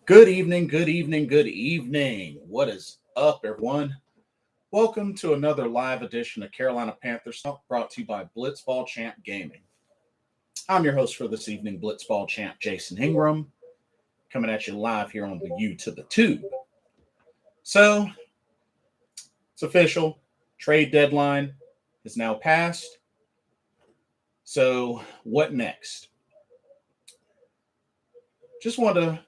Good evening, good evening, good evening. What is up, everyone? Welcome to another live edition of Carolina Panthers Talk brought to you by Blitzball Champ Gaming. I'm your host for this evening, Blitzball Champ Jason Ingram, coming at you live here on the U to the Tube. So, it's official. Trade deadline is now passed. So, what next? Just want to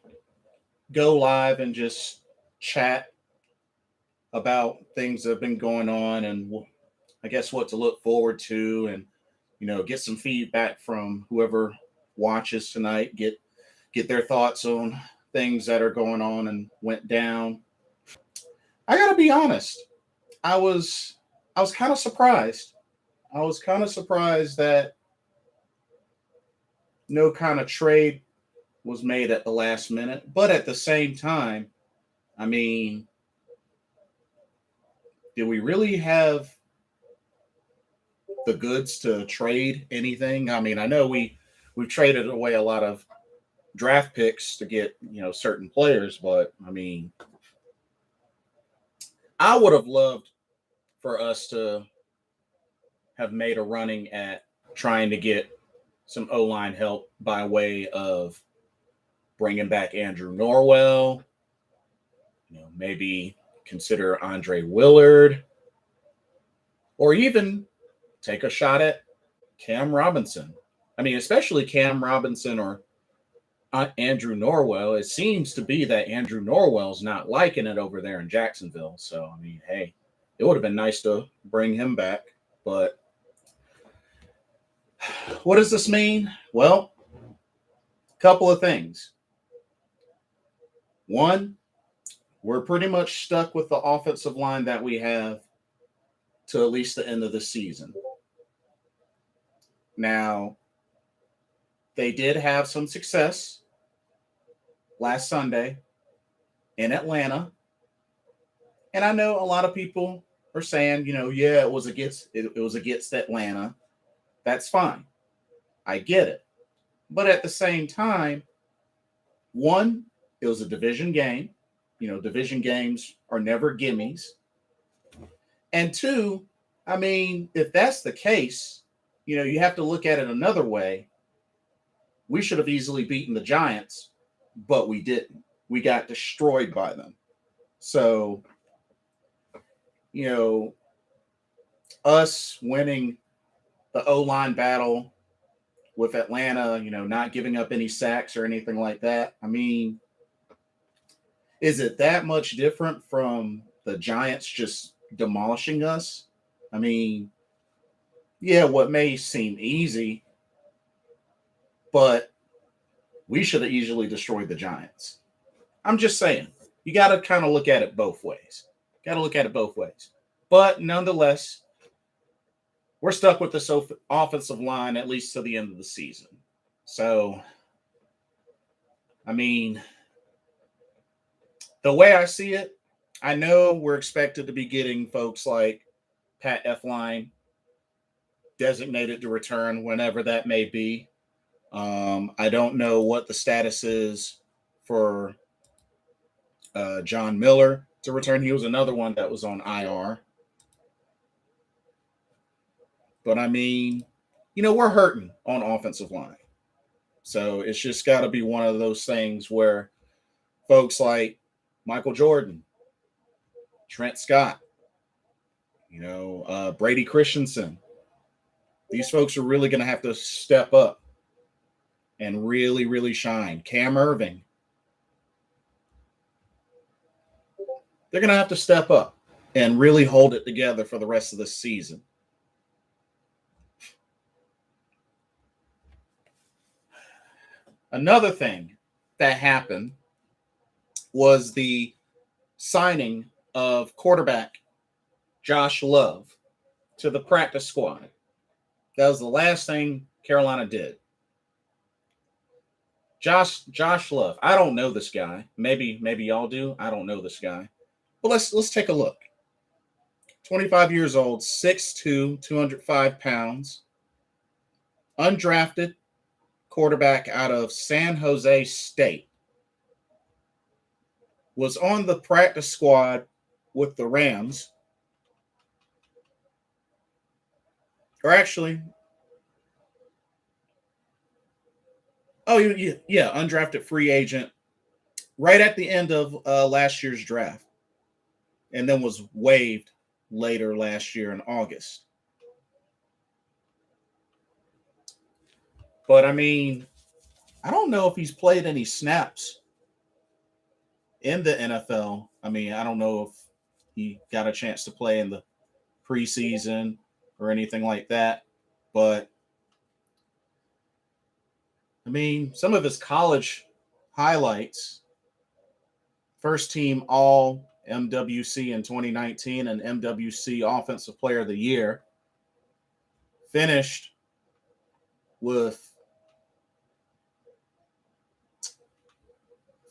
go live and just chat about things that have been going on and I guess what to look forward to and get some feedback from whoever watches tonight, get their thoughts on things that are going on and went down. I got to be honest. I was kind of surprised. I was kind of surprised that no kind of trade was made at the last minute, but at the same time, I mean, do we really have the goods to trade anything? I mean, I know we've traded away a lot of draft picks to get, certain players, but I mean, I would have loved for us to have made a running at trying to get some O-line help by way of bringing back Andrew Norwell, maybe consider Andre Willard, or even take a shot at Cam Robinson. I mean, especially Cam Robinson or Andrew Norwell. It seems to be that Andrew Norwell's not liking it over there in Jacksonville. So, I mean, hey, it would have been nice to bring him back. But what does this mean? Well, a couple of things. One, we're pretty much stuck with the offensive line that we have to at least the end of the season. Now, they did have some success last Sunday in Atlanta. And I know a lot of people are saying, yeah, it was against Atlanta. That's fine. I get it. But at the same time, one, it was a division game. Division games are never gimmies. And two, I mean, if that's the case, you have to look at it another way. We should have easily beaten the Giants, but we didn't. We got destroyed by them. So, us winning the O-line battle with Atlanta, not giving up any sacks or anything like that. I mean, is it that much different from the Giants just demolishing us? I mean, yeah, what may seem easy, but we should have easily destroyed the Giants. I'm just saying, you got to kind of look at it both ways. But nonetheless, we're stuck with this offensive line at least to the end of the season. So, I mean, the way I see it, I know we're expected to be getting folks like Pat Elflein designated to return whenever that may be. I don't know what the status is for John Miller to return. He was another one that was on IR. But I mean, we're hurting on offensive line. So it's just got to be one of those things where folks like Michael Jordan, Trent Scott, Brady Christensen, these folks are really going to have to step up and really, really shine. Cam Irving, they're going to have to step up and really hold it together for the rest of the season. Another thing that happened was the signing of quarterback Josh Love to the practice squad. That was the last thing Carolina did. Josh Love. I don't know this guy. Maybe y'all do. I don't know this guy. But let's take a look. 25 years old, 6'2", 205 pounds. Undrafted quarterback out of San Jose State. was on the practice squad with the Rams. Or actually, yeah, undrafted free agent right at the end of last year's draft, and then was waived later last year in August. But I mean, I don't know if he's played any snaps in the NFL. I mean, I don't know if he got a chance to play in the preseason or anything like that. But I mean, some of his college highlights: first team All MWC in 2019 and MWC Offensive Player of the Year. Finished with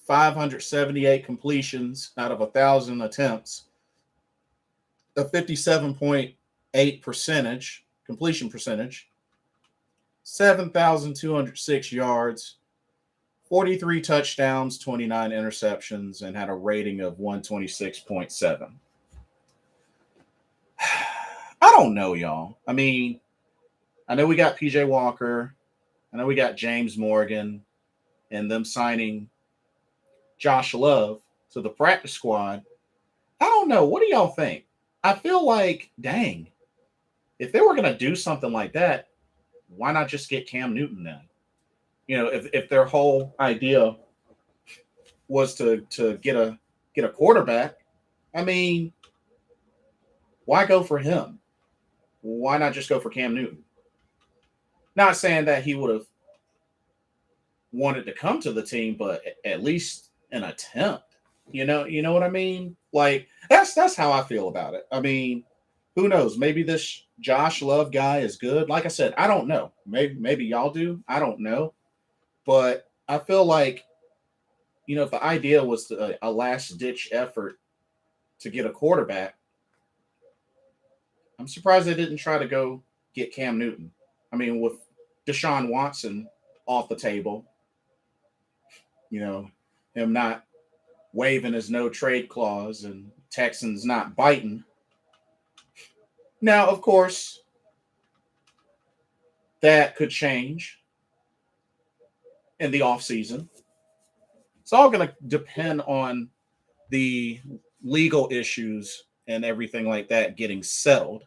578 completions out of 1,000 attempts, a 57.8% completion percentage, 7,206 yards, 43 touchdowns, 29 interceptions, and had a rating of 126.7. I don't know, y'all. I mean, I know we got PJ Walker. I know we got James Morgan and them signing Josh Love to the practice squad. I don't know. What do y'all think? I feel like, dang, if they were going to do something like that, why not just get Cam Newton then? You know, if their whole idea was to get a quarterback, I mean, why go for him? Why not just go for Cam Newton? Not saying that he would have wanted to come to the team, but at least an attempt. You know what I mean? Like that's how I feel about it. I mean, who knows? Maybe this Josh Love guy is good. Like I said, I don't know. Maybe y'all do. I don't know. But I feel like, if the idea was a last-ditch effort to get a quarterback, I'm surprised they didn't try to go get Cam Newton. I mean, with Deshaun Watson off the table, him not waiving his no-trade clause and Texans not biting. Now, of course, that could change in the offseason. It's all going to depend on the legal issues and everything like that getting settled.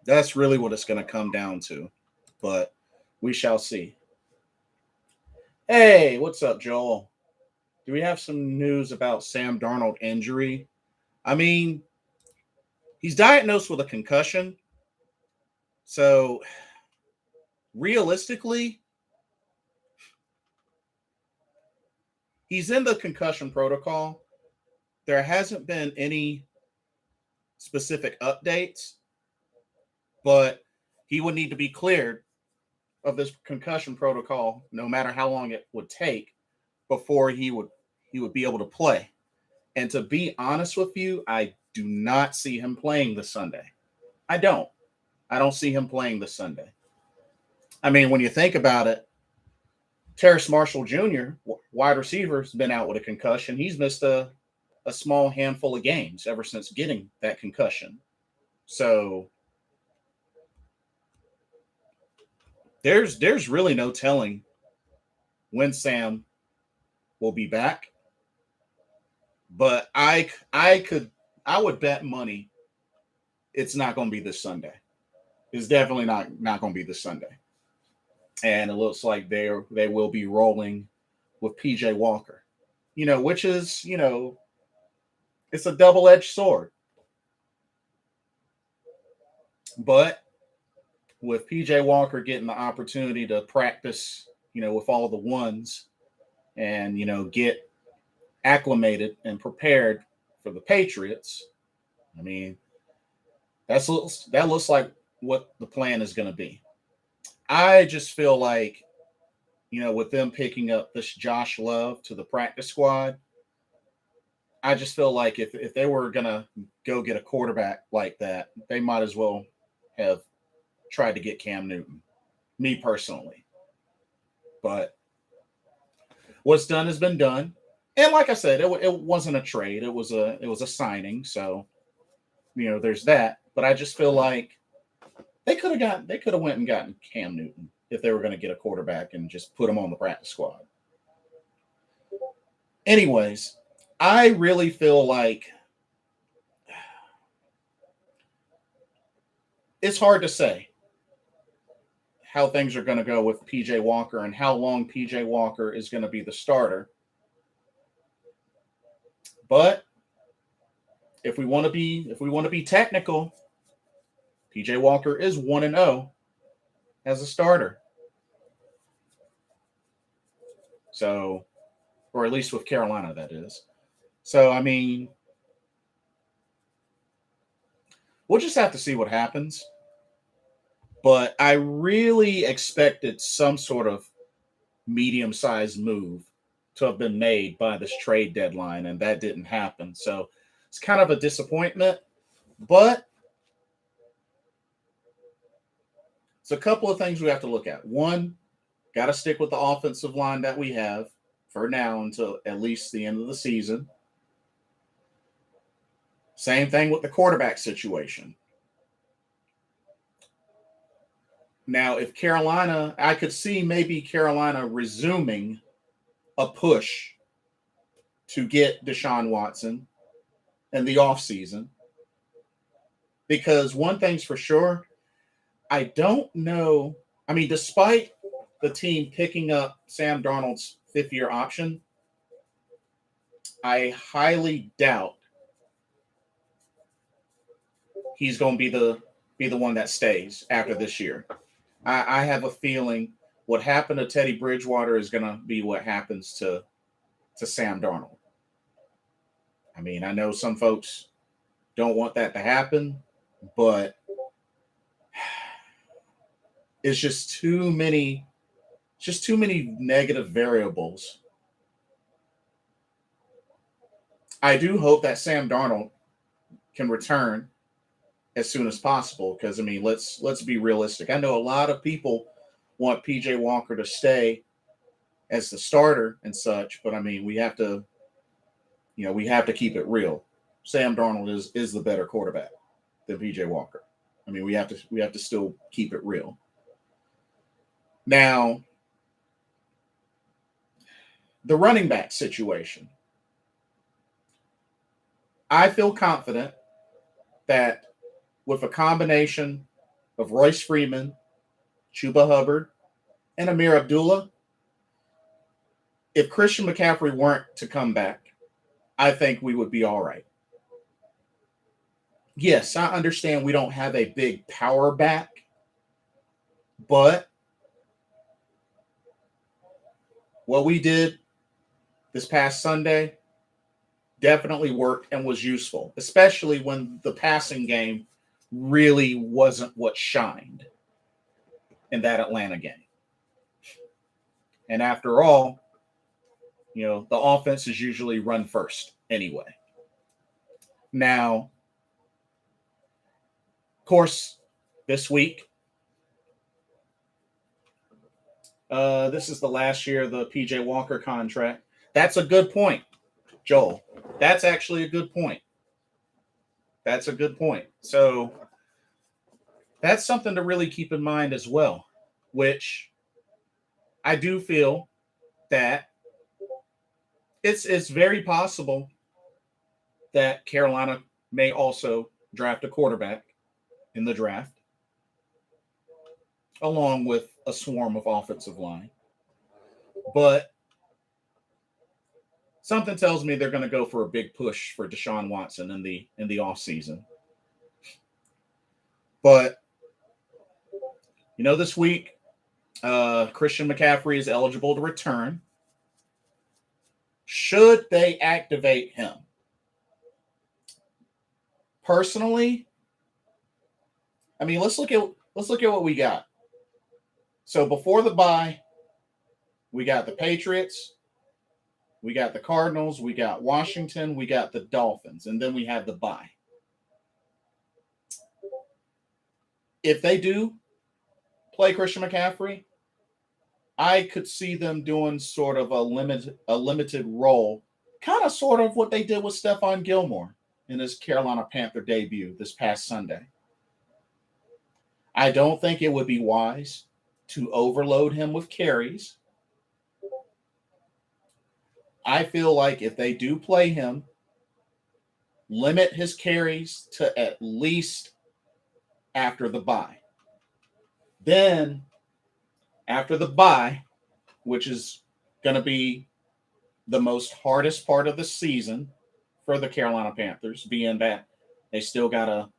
That's really what it's going to come down to. But we shall see. Hey, what's up, Joel? Do we have some news about Sam Darnold injury? I mean, he's diagnosed with a concussion. So, realistically, he's in the concussion protocol. There hasn't been any specific updates, but he would need to be cleared of this concussion protocol, no matter how long it would take, before he would be able to play. And to be honest with you, I do not see him playing this Sunday. I don't see him playing this Sunday. I mean, when you think about it, Terrace Marshall Jr., wide receiver, has been out with a concussion. He's missed a small handful of games ever since getting that concussion. So there's really no telling when Sam will be back. But I would bet money it's not going to be this Sunday. It's definitely not going to be this Sunday. And it looks like they will be rolling with PJ Walker, which is, it's a double-edged sword. But with PJ Walker getting the opportunity to practice, with all the ones and, get acclimated and prepared for the Patriots, I mean, that looks like what the plan is going to be. I just feel like, with them picking up this Josh Love to the practice squad, I just feel like if they were going to go get a quarterback like that, they might as well have tried to get Cam Newton, me personally. But what's done has been done. And like I said, it wasn't a trade. It was a signing. So, there's that. But I just feel like they could have went and gotten Cam Newton if they were going to get a quarterback and just put him on the practice squad. Anyways, I really feel like it's hard to say how things are going to go with PJ Walker and how long PJ Walker is going to be the starter. But if we want to be technical, PJ Walker is 1-0 as a starter. So, or at least with Carolina, that is. So, I mean, we'll just have to see what happens. But I really expected some sort of medium-sized move to have been made by this trade deadline, and that didn't happen. So it's kind of a disappointment, but it's a couple of things we have to look at. One, got to stick with the offensive line that we have for now until at least the end of the season. Same thing with the quarterback situation. Now, if Carolina, I could see maybe Carolina resuming a push to get Deshaun Watson in the offseason. Because one thing's for sure, I don't know. I mean, despite the team picking up Sam Darnold's fifth-year option, I highly doubt he's going to be the one that stays after this year. I have a feeling what happened to Teddy Bridgewater is going to be what happens to Sam Darnold. I mean, I know some folks don't want that to happen, but it's just too many negative variables. I do hope that Sam Darnold can return as soon as possible because, I mean, let's be realistic. I know a lot of people want PJ Walker to stay as the starter and such, but I mean, we have to keep it real. Sam Darnold is the better quarterback than PJ Walker. I mean, we have to still keep it real. Now, the running back situation. I feel confident that with a combination of Royce Freeman, Chuba Hubbard, and Amir Abdullah, if Christian McCaffrey weren't to come back, I think we would be all right. Yes, I understand we don't have a big power back, but what we did this past Sunday definitely worked and was useful, especially when the passing game really wasn't what shined in that Atlanta game. And after all, the offense is usually run first anyway. Now, of course, this week, this is the last year of the PJ Walker contract. That's a good point, Joel. That's actually a good point. That's a good point. So that's something to really keep in mind as well, which I do feel that it's very possible that Carolina may also draft a quarterback in the draft, along with a swarm of offensive line. But something tells me they're going to go for a big push for Deshaun Watson in the offseason. But this week, Christian McCaffrey is eligible to return. Should they activate him? Personally, I mean, let's look at what we got. So before the bye, we got the Patriots, we got the Cardinals, we got Washington, we got the Dolphins, and then we have the bye. If they do play Christian McCaffrey, I could see them doing sort of a limited role kind of sort of what they did with Stephon Gilmore in his Carolina Panther debut this past Sunday. I don't think it would be wise to overload him with carries. I feel like if they do play him, limit his carries to at least after the bye. Then, after the bye, which is going to be the most hardest part of the season for the Carolina Panthers, being that they still got to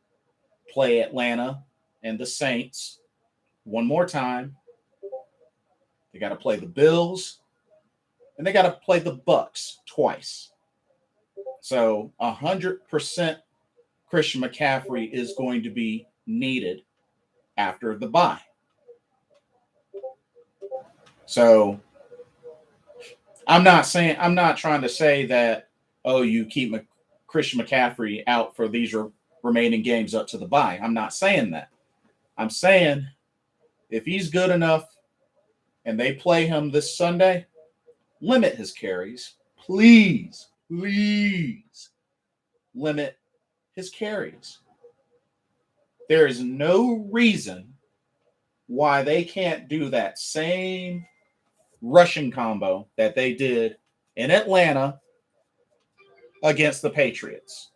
play Atlanta and the Saints one more time. They got to play the Bills, and they got to play the Bucs twice. So 100% Christian McCaffrey is going to be needed after the bye. So I'm not trying to say that, oh, you keep Christian McCaffrey out for these remaining games up to the bye. I'm not saying that. I'm saying if he's good enough and they play him this Sunday, limit his carries. Please limit his carries. There is no reason why they can't do that same rushing combo that they did in Atlanta against the Patriots.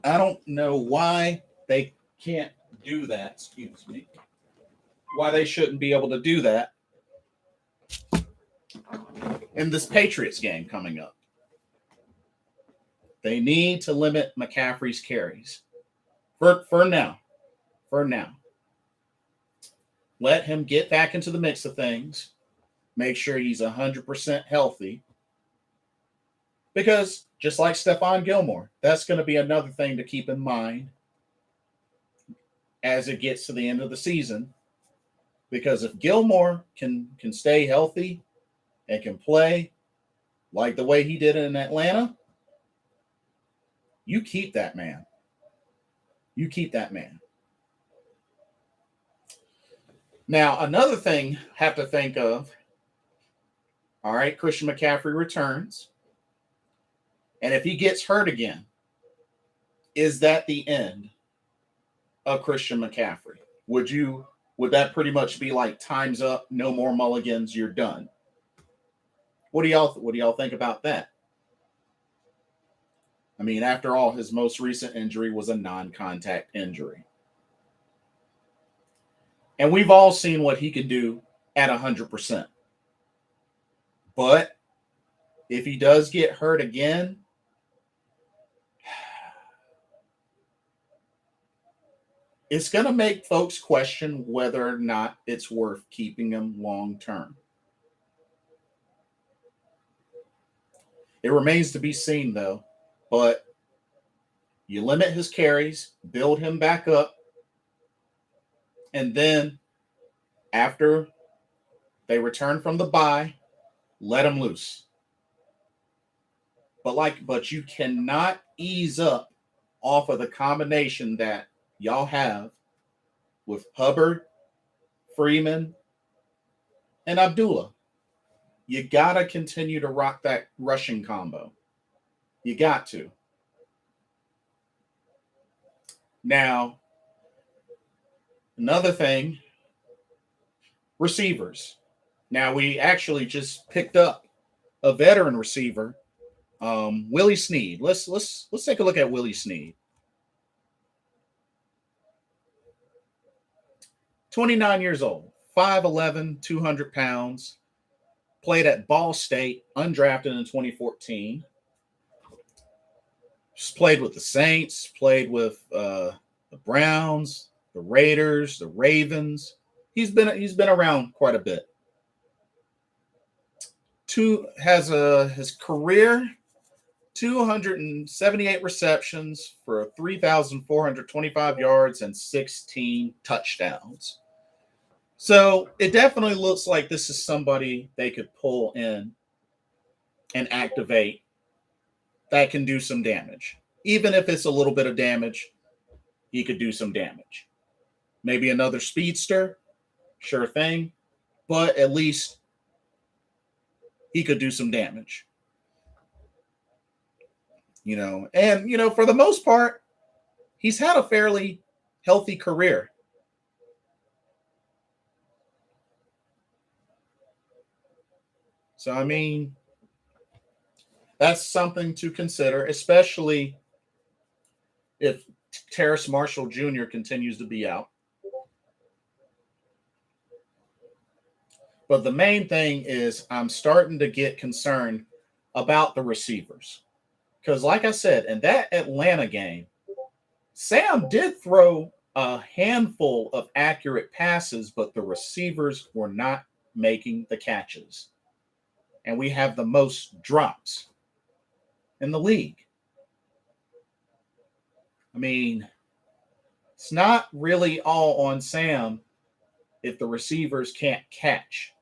I don't know why they can't do that. Excuse me. Why they shouldn't be able to do that in this Patriots game coming up. They need to limit McCaffrey's carries for now. For now. Let him get back into the mix of things. Make sure he's 100% healthy. Because just like Stephon Gilmore, that's going to be another thing to keep in mind as it gets to the end of the season. Because if Gilmore can stay healthy and can play like the way he did in Atlanta, you keep that man. You keep that man. Now, another thing I have to think of, all right, Christian McCaffrey returns. And if he gets hurt again, is that the end of Christian McCaffrey? Would that pretty much be like time's up, no more mulligans, you're done? What do y'all think about that? I mean, after all, his most recent injury was a non-contact injury. And we've all seen what he can do at 100%. But if he does get hurt again, it's going to make folks question whether or not it's worth keeping him long term. It remains to be seen, though. But you limit his carries, build him back up, and then after they return from the bye, let him loose. But you cannot ease up off of the combination that y'all have with Hubbard, Freeman, and Abdullah. You got to continue to rock that rushing combo. You got to. Now, another thing, receivers. Now, we actually just picked up a veteran receiver, Willie Sneed. Let's take a look at Willie Sneed. 29 years old, 5'11", 200 pounds, played at Ball State, undrafted in 2014. Just played with the Saints, played with the Browns, the Raiders, the Ravens. He's been around quite a bit. His career 278 receptions for 3,425 yards and 16 touchdowns. So it definitely looks like this is somebody they could pull in and activate that can do some damage. Even if it's a little bit of damage, he could do some damage. Maybe another speedster, sure thing, but at least he could do some damage. And for the most part, he's had a fairly healthy career. So, I mean, that's something to consider, especially if Terrace Marshall Jr. continues to be out. But the main thing is I'm starting to get concerned about the receivers. Because, like I said, in that Atlanta game, Sam did throw a handful of accurate passes, but the receivers were not making the catches. And we have the most drops in the league. I mean, it's not really all on Sam if the receivers can't catch,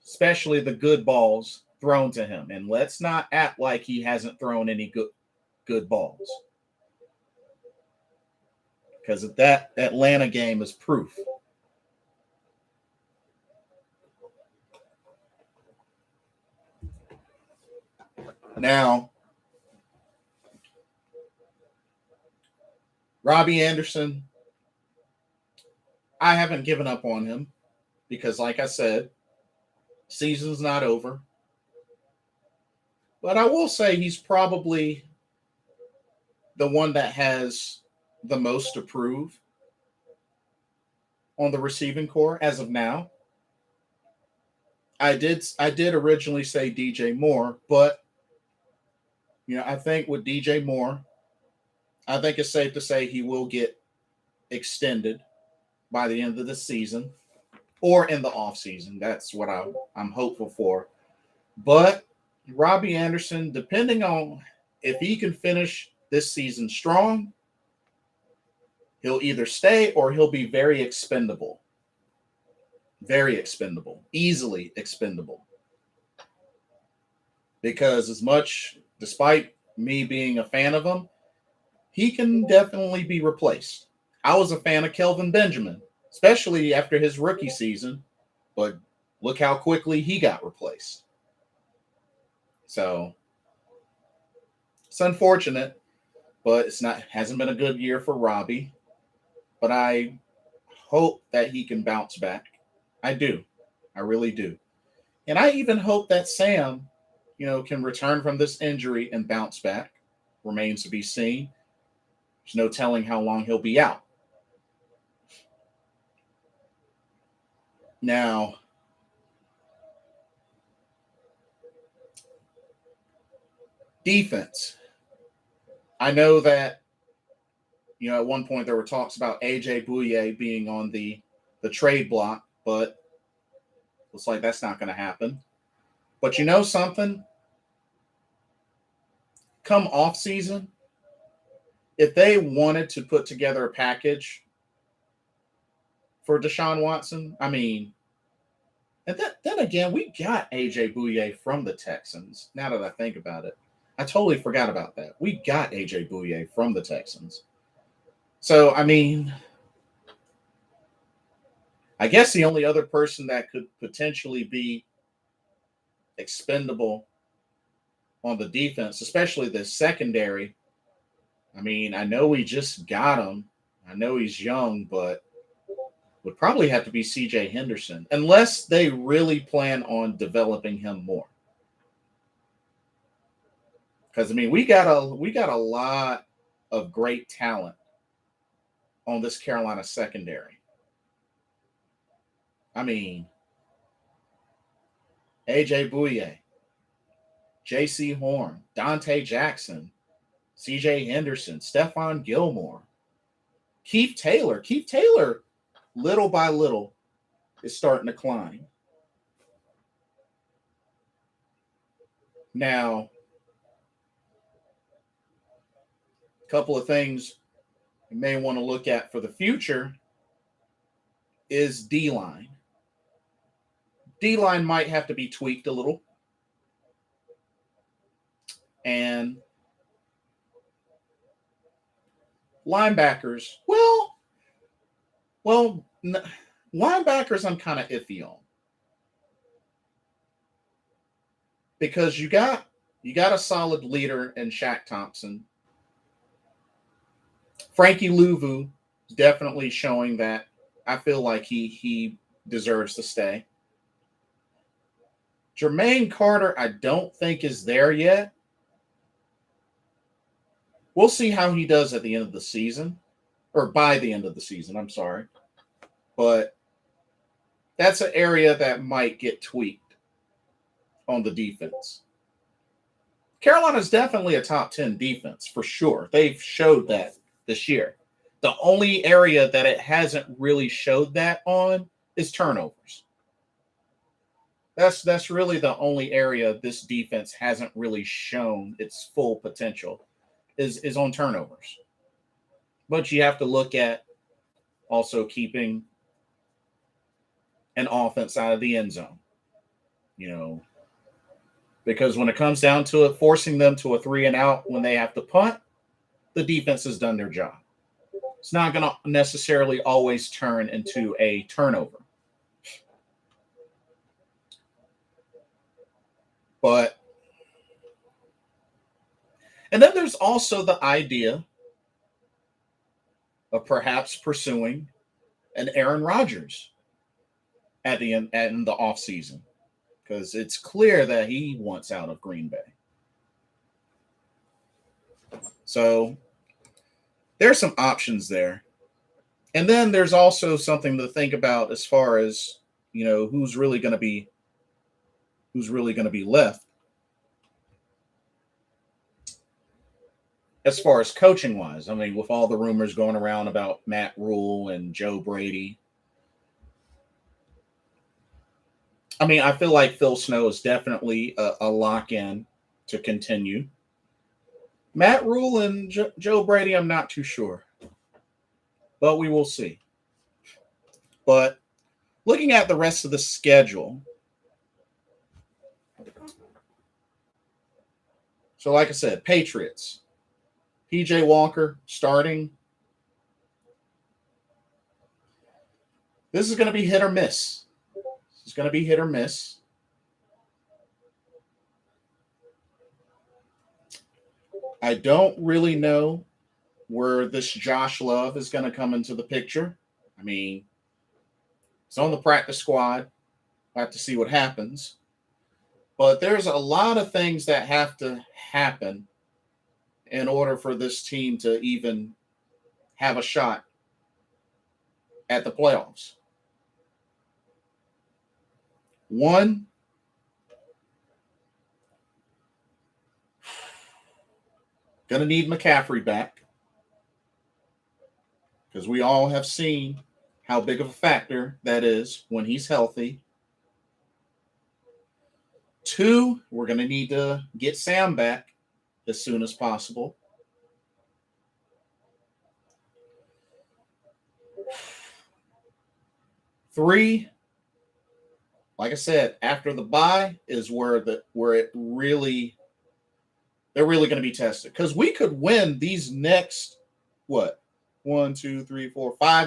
especially the good balls thrown to him. And let's not act like he hasn't thrown any good balls, because that Atlanta game is proof. Now, Robbie Anderson, I haven't given up on him because, like I said, season's not over. But I will say he's probably the one that has the most to prove on the receiving core as of now. I did originally say DJ Moore, but I think with DJ Moore, I think it's safe to say he will get extended by the end of the season or in the offseason. That's what I'm hopeful for. But Robbie Anderson, depending on if he can finish this season strong, he'll either stay or he'll be very expendable. Very expendable. Easily expendable. Because despite me being a fan of him, he can definitely be replaced. I was a fan of Kelvin Benjamin, especially after his rookie season, but look how quickly he got replaced. So it's unfortunate, but hasn't been a good year for Robbie. But I hope that he can bounce back. I do. I really do. And I even hope that Sam, can return from this injury and bounce back. Remains to be seen. There's no telling how long he'll be out. Now, defense. I know that, at one point there were talks about AJ Bouye being on the trade block, but looks like that's not going to happen. But you know something? Come off season, if they wanted to put together a package for Deshaun Watson, I mean, and then again, we got AJ Bouye from the Texans. Now that I think about it, I totally forgot about that. We got AJ Bouye from the Texans. So, I mean, I guess the only other person that could potentially be expendable on the defense, especially the secondary. I mean, I know we just got him. I know he's young, but would probably have to be CJ Henderson, unless they really plan on developing him more. Because I mean, we got a lot of great talent on this Carolina secondary. I mean, AJ Bouye, J.C. Horn, Dante Jackson, C.J. Henderson, Stephon Gilmore, Keith Taylor. Keith Taylor, little by little, is starting to climb. Now, a couple of things you may want to look at for the future is D-line. D-line might have to be tweaked a little. And linebackers, linebackers I'm kind of iffy on. Because you got You got a solid leader in Shaq Thompson. Frankie Louvu is definitely showing that. I feel like he deserves to stay. Jermaine Carter, I don't think is there yet. We'll see how he does at the end of the season, or by the end of the season. I'm sorry, but that's an area that might get tweaked on the defense. Carolina's definitely a top 10 defense for sure. They've showed that this year. The only area that it hasn't really showed that on is turnovers. That's really the only area this defense hasn't really shown its full potential is on turnovers. But you have to look at also keeping an offense out of the end zone. Because when it comes down to it, forcing them to a 3 and out when they have to punt, the defense has done their job. It's not going to necessarily always turn into a turnover. And then there's also the idea of perhaps pursuing an Aaron Rodgers at the end in the offseason, because it's clear that he wants out of Green Bay. So there's some options there. And then there's also something to think about as far as, who's really going to be left as far as coaching wise. I mean, with all the rumors going around about Matt Rule and Joe Brady, I mean, I feel like Phil Snow is definitely a lock-in to continue. Matt Rule and Joe Brady, I'm not too sure. But we will see. But looking at the rest of the schedule, so like I said, Patriots, PJ Walker starting. This is going to be hit or miss. It's going to be hit or miss. I don't really know where this Josh Love is going to come into the picture. I mean, it's on the practice squad. I have to see what happens. But there's a lot of things that have to happen in order for this team to even have a shot at the playoffs. One, going to need McCaffrey back, because we all have seen how big of a factor that is when he's healthy. Two, we're going to need to get Sam back as soon as possible. Three, like I said, after the bye is where they're really going to be tested, because we could win these next 4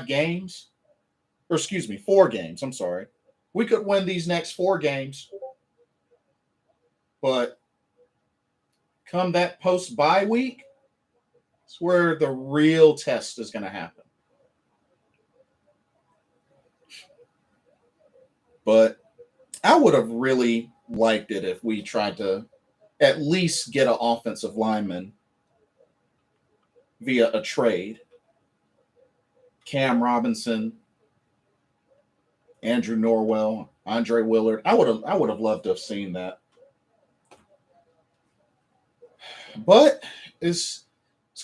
games, or 4 games. I'm sorry. We could win these next 4 games, but come that post-bye week, it's where the real test is going to happen. But I would have really liked it if we tried to at least get an offensive lineman via a trade. Cam Robinson, Andrew Norwell, Andre Willard. I would have loved to have seen that. But it's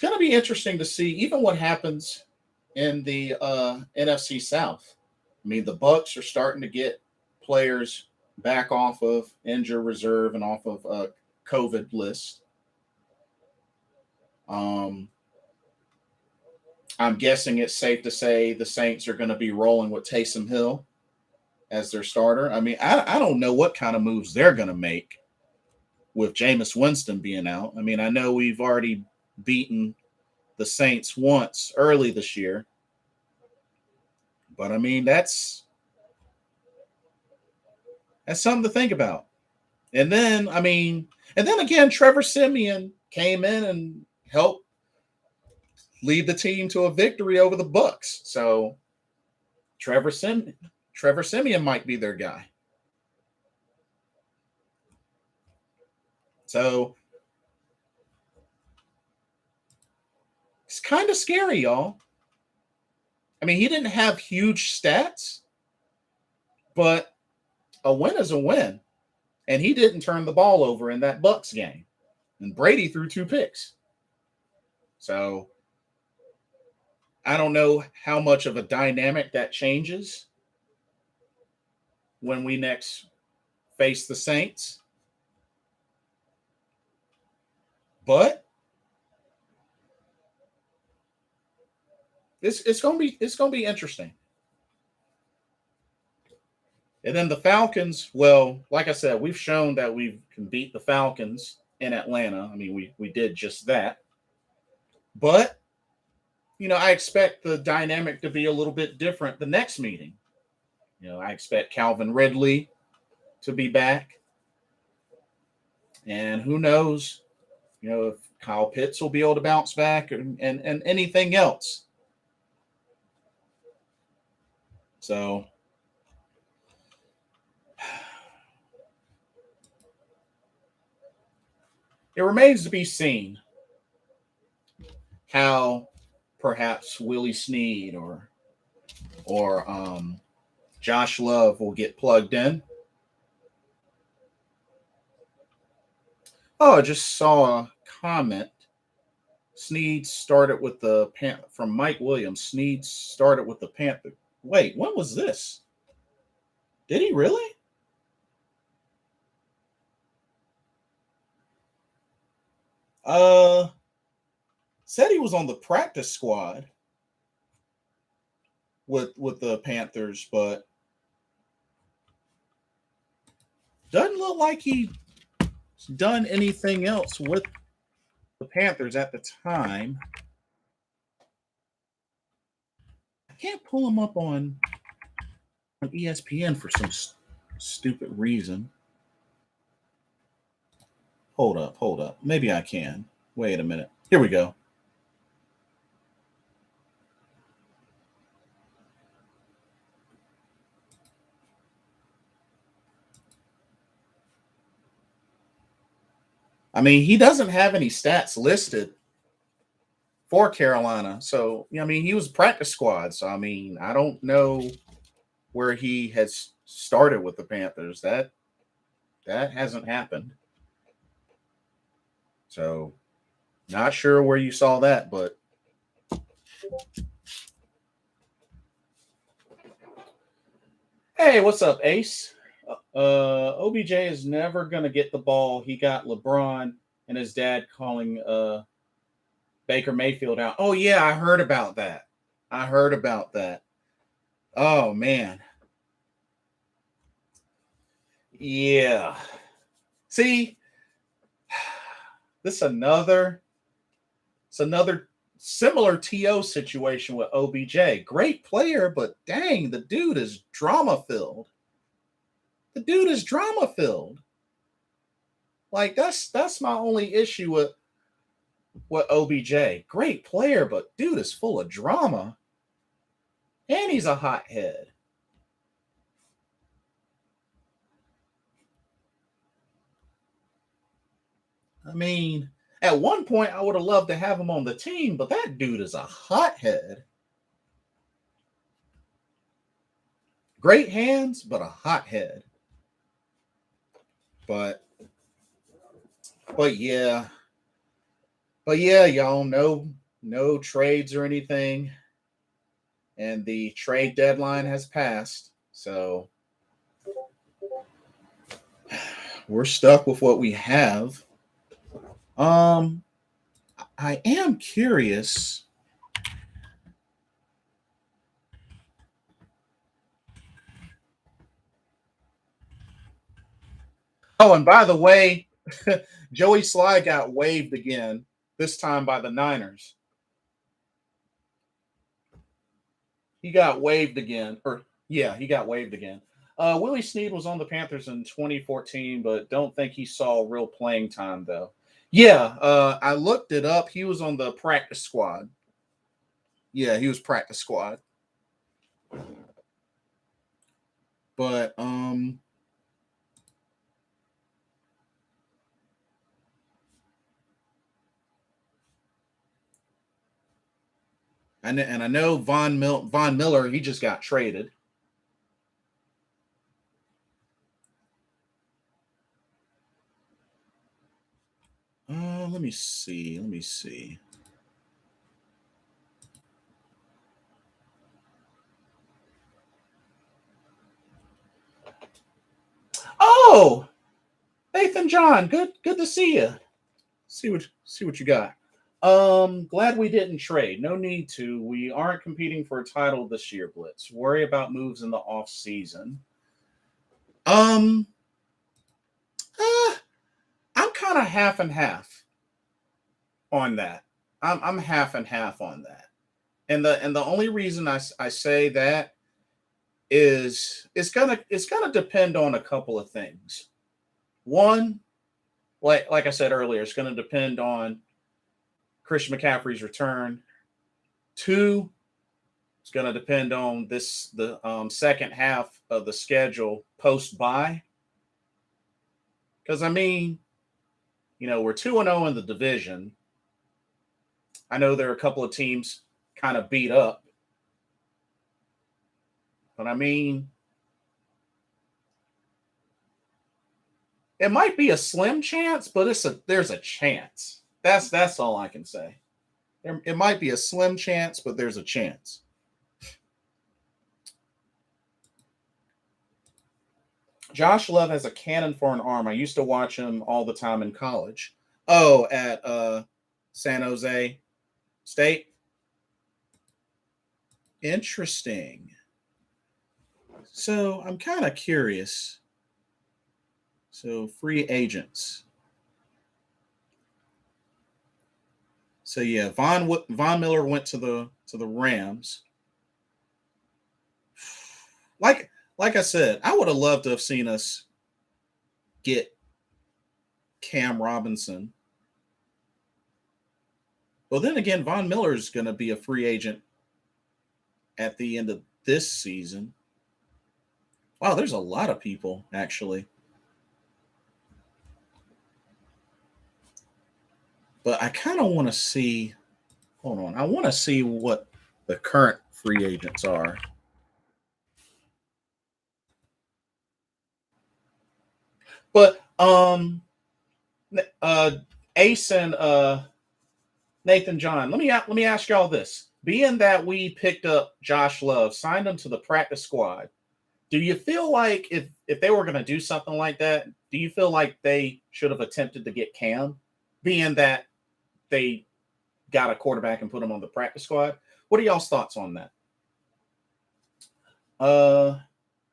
going to be interesting to see even what happens in the NFC South. I mean, the Bucs are starting to get players back off of injured reserve and off of COVID list. I'm guessing it's safe to say the Saints are going to be rolling with Taysom Hill as their starter. I mean, I don't know what kind of moves they're going to make with Jameis Winston being out. I mean, I know we've already beaten the Saints once early this year. But, I mean, that's something to think about. And then, I mean, And then again, Trevor Siemian came in and helped lead the team to a victory over the Bucs. So Trevor Siemian might be their guy. So it's kind of scary, y'all. I mean, he didn't have huge stats, but a win is a win. And he didn't turn the ball over in that Bucs game. And Brady threw 2 picks. So I don't know how much of a dynamic that changes when we next face the Saints. But it's gonna be interesting. And then the Falcons, well, like I said, we've shown that we can beat the Falcons in Atlanta. I mean, we did just that. But, I expect the dynamic to be a little bit different the next meeting. I expect Calvin Ridley to be back. And who knows, if Kyle Pitts will be able to bounce back and anything else. So it remains to be seen how perhaps Willie Sneed or Josh Love will get plugged in. Oh, I just saw a comment. Sneed started with the from Mike Williams. Sneed started with the Panther. Wait, when was this? Did he really? Said he was on the practice squad with the Panthers, but doesn't look like he's done anything else with the Panthers at the time. I can't pull him up on ESPN for some stupid reason. Hold up. Maybe I can. Wait a minute. Here we go. I mean, he doesn't have any stats listed for Carolina. So, he was practice squad. So, I don't know where he has started with the Panthers. That hasn't happened. So, not sure where you saw that, but hey, what's up, Ace? OBJ is never going to get the ball. He got LeBron and his dad calling Baker Mayfield out. Oh, yeah, I heard about that. Oh, man. Yeah. See, this is another similar TO situation with OBJ. Great player, but dang, the dude is drama-filled. Like, that's my only issue with OBJ. Great player, but dude is full of drama. And he's a hothead. I mean, at one point, I would have loved to have him on the team, but that dude is a hothead. Great hands, but a hothead. But yeah, y'all, no trades or anything, and the trade deadline has passed, so we're stuck with what we have. I am curious. Oh, and by the way, Joey Sly got waived again, this time by the Niners. He got waived again. He got waived again. Willie Sneed was on the Panthers in 2014, but don't think he saw real playing time though. Yeah, I looked it up. He was on the practice squad. Yeah, he was practice squad. But and I know Von Miller, he just got traded. Let me see. Let me see. Oh, Nathan John, good to see you. See what you got. Glad we didn't trade. No need to. We aren't competing for a title this year, Blitz. Worry about moves in the off season. I'm kind of half and half on that. I'm half and half on that. And the only reason I say that is it's gonna depend on a couple of things. One, like I said earlier, it's gonna depend on Christian McCaffrey's return. Two, it's going to depend on the second half of the schedule post bye. Because I mean, we're 2-0 in the division. I know there are a couple of teams kind of beat up, but I mean, it might be a slim chance, but there's a chance. That's all I can say. It might be a slim chance, but there's a chance. Josh Love has a cannon for an arm. I used to watch him all the time in college. Oh, at San Jose State. Interesting. So I'm kind of curious. So free agents. So yeah, Von Miller went to the Rams. Like I said, I would have loved to have seen us get Cam Robinson. Well, then again, Von Miller is going to be a free agent at the end of this season. Wow, there's a lot of people actually. But I kind of want to see. Hold on. I want to see what the current free agents are. But Ace and Nathan John, let me ask y'all this. Being that we picked up Josh Love, signed him to the practice squad, do you feel like if they were going to do something like that, do you feel like they should have attempted to get Cam, being that they got a quarterback and put him on the practice squad? What are y'all's thoughts on that?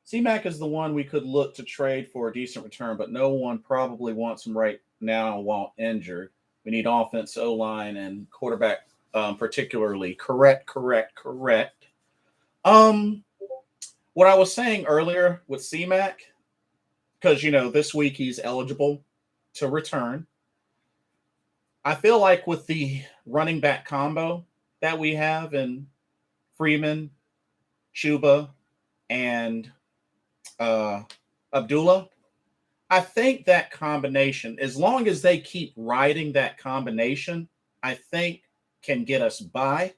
C-Mac is the one we could look to trade for a decent return, but no one probably wants him right now while injured. We need offense, O-line, and quarterback particularly. Correct. What I was saying earlier with C-Mac, because, this week he's eligible to return. I feel like with the running back combo that we have in Freeman, Chuba, and Abdullah, I think that combination, as long as they keep riding that combination, I think can get us by.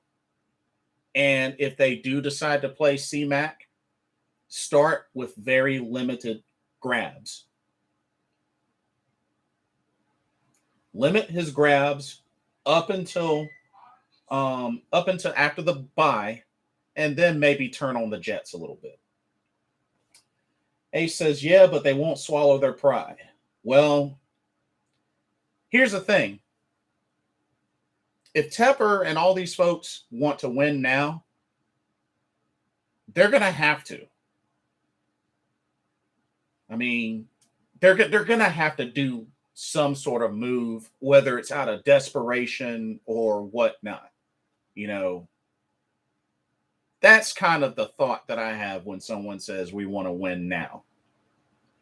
And if they do decide to play C-Mac, start with very limited grabs. Limit his grabs up until after the bye, and then maybe turn on the Jets a little bit. Ace says, yeah, but they won't swallow their pride. Well, here's the thing. If Tepper and all these folks want to win now, they're going to have to. I mean, they're going to have to do some sort of move, whether it's out of desperation or whatnot. That's kind of the thought that I have when someone says we want to win now.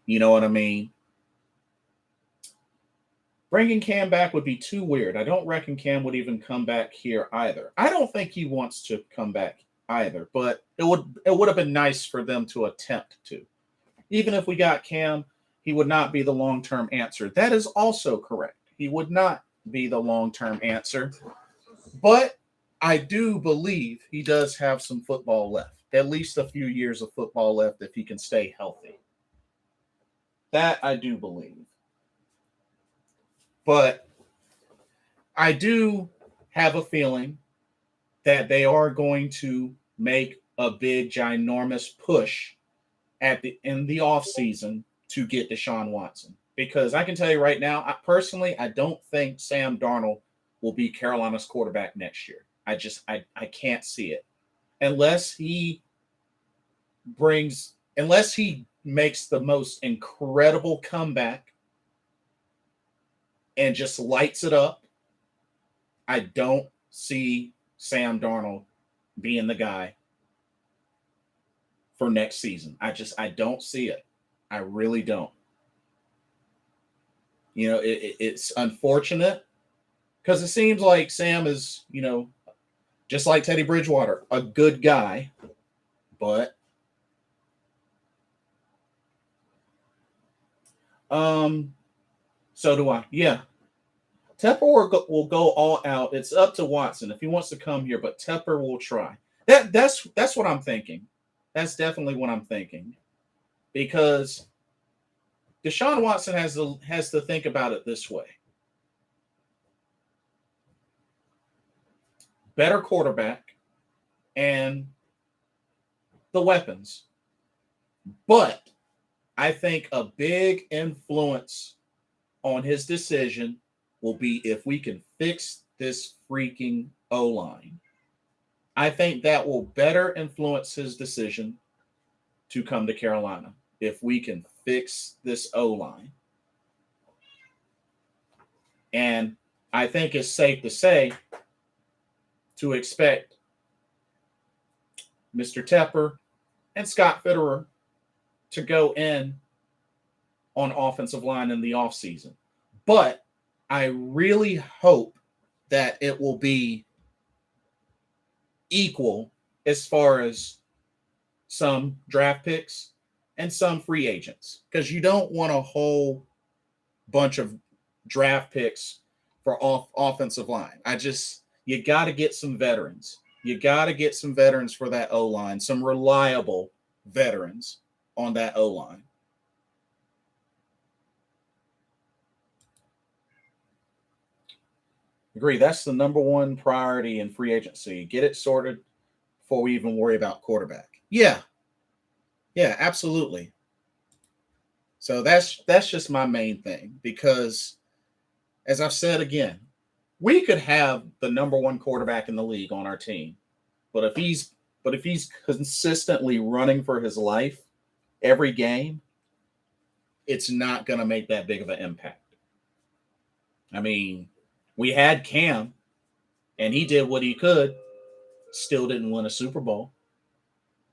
You know what I mean? Bringing Cam back would be too weird. I don't reckon Cam would even come back here either. I don't think he wants to come back either, but it would have been nice for them to attempt to. Even if we got Cam, he would not be the long-term answer. That is also correct. He would not be the long-term answer. But I do believe he does have some football left. At least a few years of football left if he can stay healthy. That I do believe. But I do have a feeling that they are going to make a big, ginormous push in the offseason to get Deshaun Watson. Because I can tell you right now, I don't think Sam Darnold will be Carolina's quarterback next year. I can't see it. Unless he makes the most incredible comeback and just lights it up, I don't see Sam Darnold being the guy for next season. I don't see it. I really don't. You know, it's unfortunate because it seems like Sam is, just like Teddy Bridgewater, a good guy, but so do I. Yeah. Tepper will go all out. It's up to Watson if he wants to come here, but Tepper will try. That's what I'm thinking. That's definitely what I'm thinking. Because Deshaun Watson has to think about it this way. Better quarterback and the weapons. But I think a big influence on his decision will be if we can fix this freaking O-line. I think that will better influence his decision to come to Carolina if we can fix this O-line. And I think it's safe to say to expect Mr. Tepper and Scott Fitterer to go in on offensive line in the offseason. But I really hope that it will be equal as far as some draft picks and some free agents, because you don't want a whole bunch of draft picks for offensive line. You got to get some veterans. You got to get some veterans for that O-line, some reliable veterans on that O-line. Agree. That's the number one priority in free agency. Get it sorted before we even worry about quarterback. Yeah. Yeah, absolutely. So that's just my main thing, because as I've said again, we could have the number one quarterback in the league on our team, but if he's consistently running for his life every game, it's not going to make that big of an impact. I mean, we had Cam, and he did what he could, still didn't win a Super Bowl.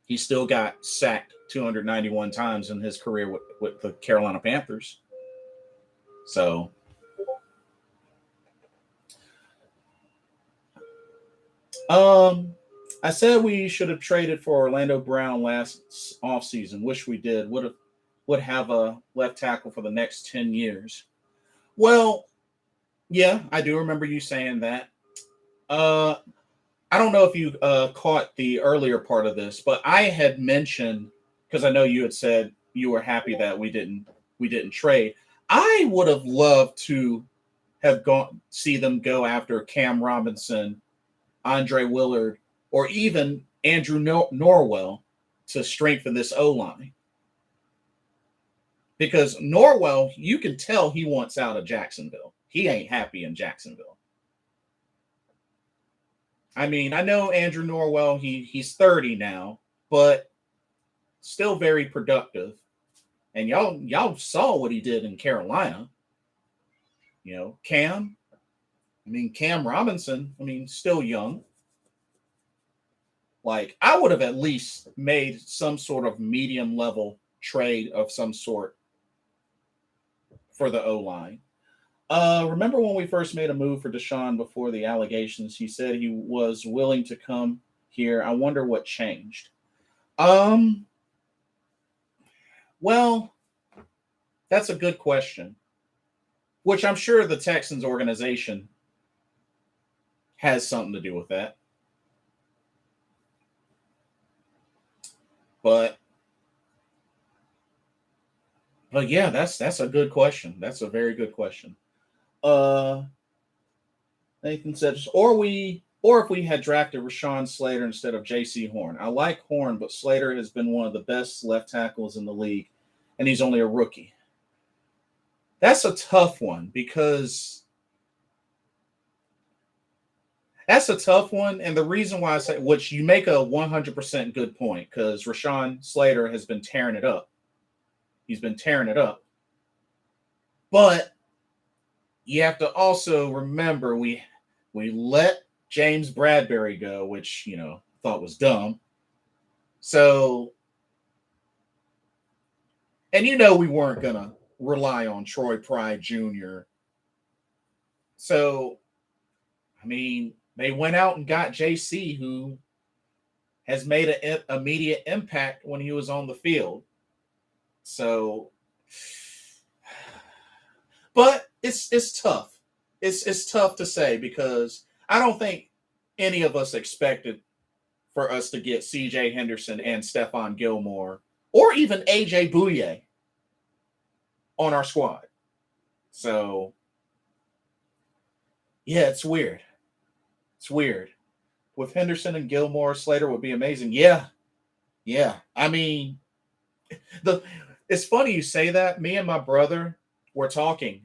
He still got sacked 291 times in his career with the Carolina Panthers. So, I said we should have traded for Orlando Brown last offseason. Wish we did. Would have a left tackle for the next 10 years. Well, yeah, I do remember you saying that. I don't know if you caught the earlier part of this, but I had mentioned, because I know you had said you were happy that we didn't trade. I would have loved to have see them go after Cam Robinson, Andre Willard, or even Andrew Norwell to strengthen this O-line. Because Norwell, you can tell he wants out of Jacksonville. He ain't happy in Jacksonville. I mean, I know Andrew Norwell, he's 30 now, but still very productive. And y'all saw what he did in Carolina. Cam Robinson, still young. Like, I would have at least made some sort of medium level trade of some sort for the O line. Remember when we first made a move for Deshaun before the allegations? He said he was willing to come here. I wonder what changed. Well, that's a good question, which I'm sure the Texans organization has something to do with that. But yeah, that's a good question. That's a very good question. Nathan said, or if we had drafted Rashawn Slater instead of J.C. Horn. I like Horn, but Slater has been one of the best left tackles in the league, and he's only a rookie. That's a tough one because that's a tough one. And the reason why I say, which you make a 100% good point, because Rashawn Slater has been tearing it up. He's been tearing it up. But you have to also remember we let James Bradbury go, which, thought was dumb. So, and we weren't going to rely on Troy Pride Jr. So, I mean, they went out and got JC, who has made an immediate impact when he was on the field. So, but it's tough. It's tough to say because I don't think any of us expected for us to get C.J. Henderson and Stephon Gilmore or even A.J. Bouye on our squad. So, yeah, it's weird. It's weird. With Henderson and Gilmore, Slater would be amazing. Yeah. I mean, it's funny you say that. Me and my brother were talking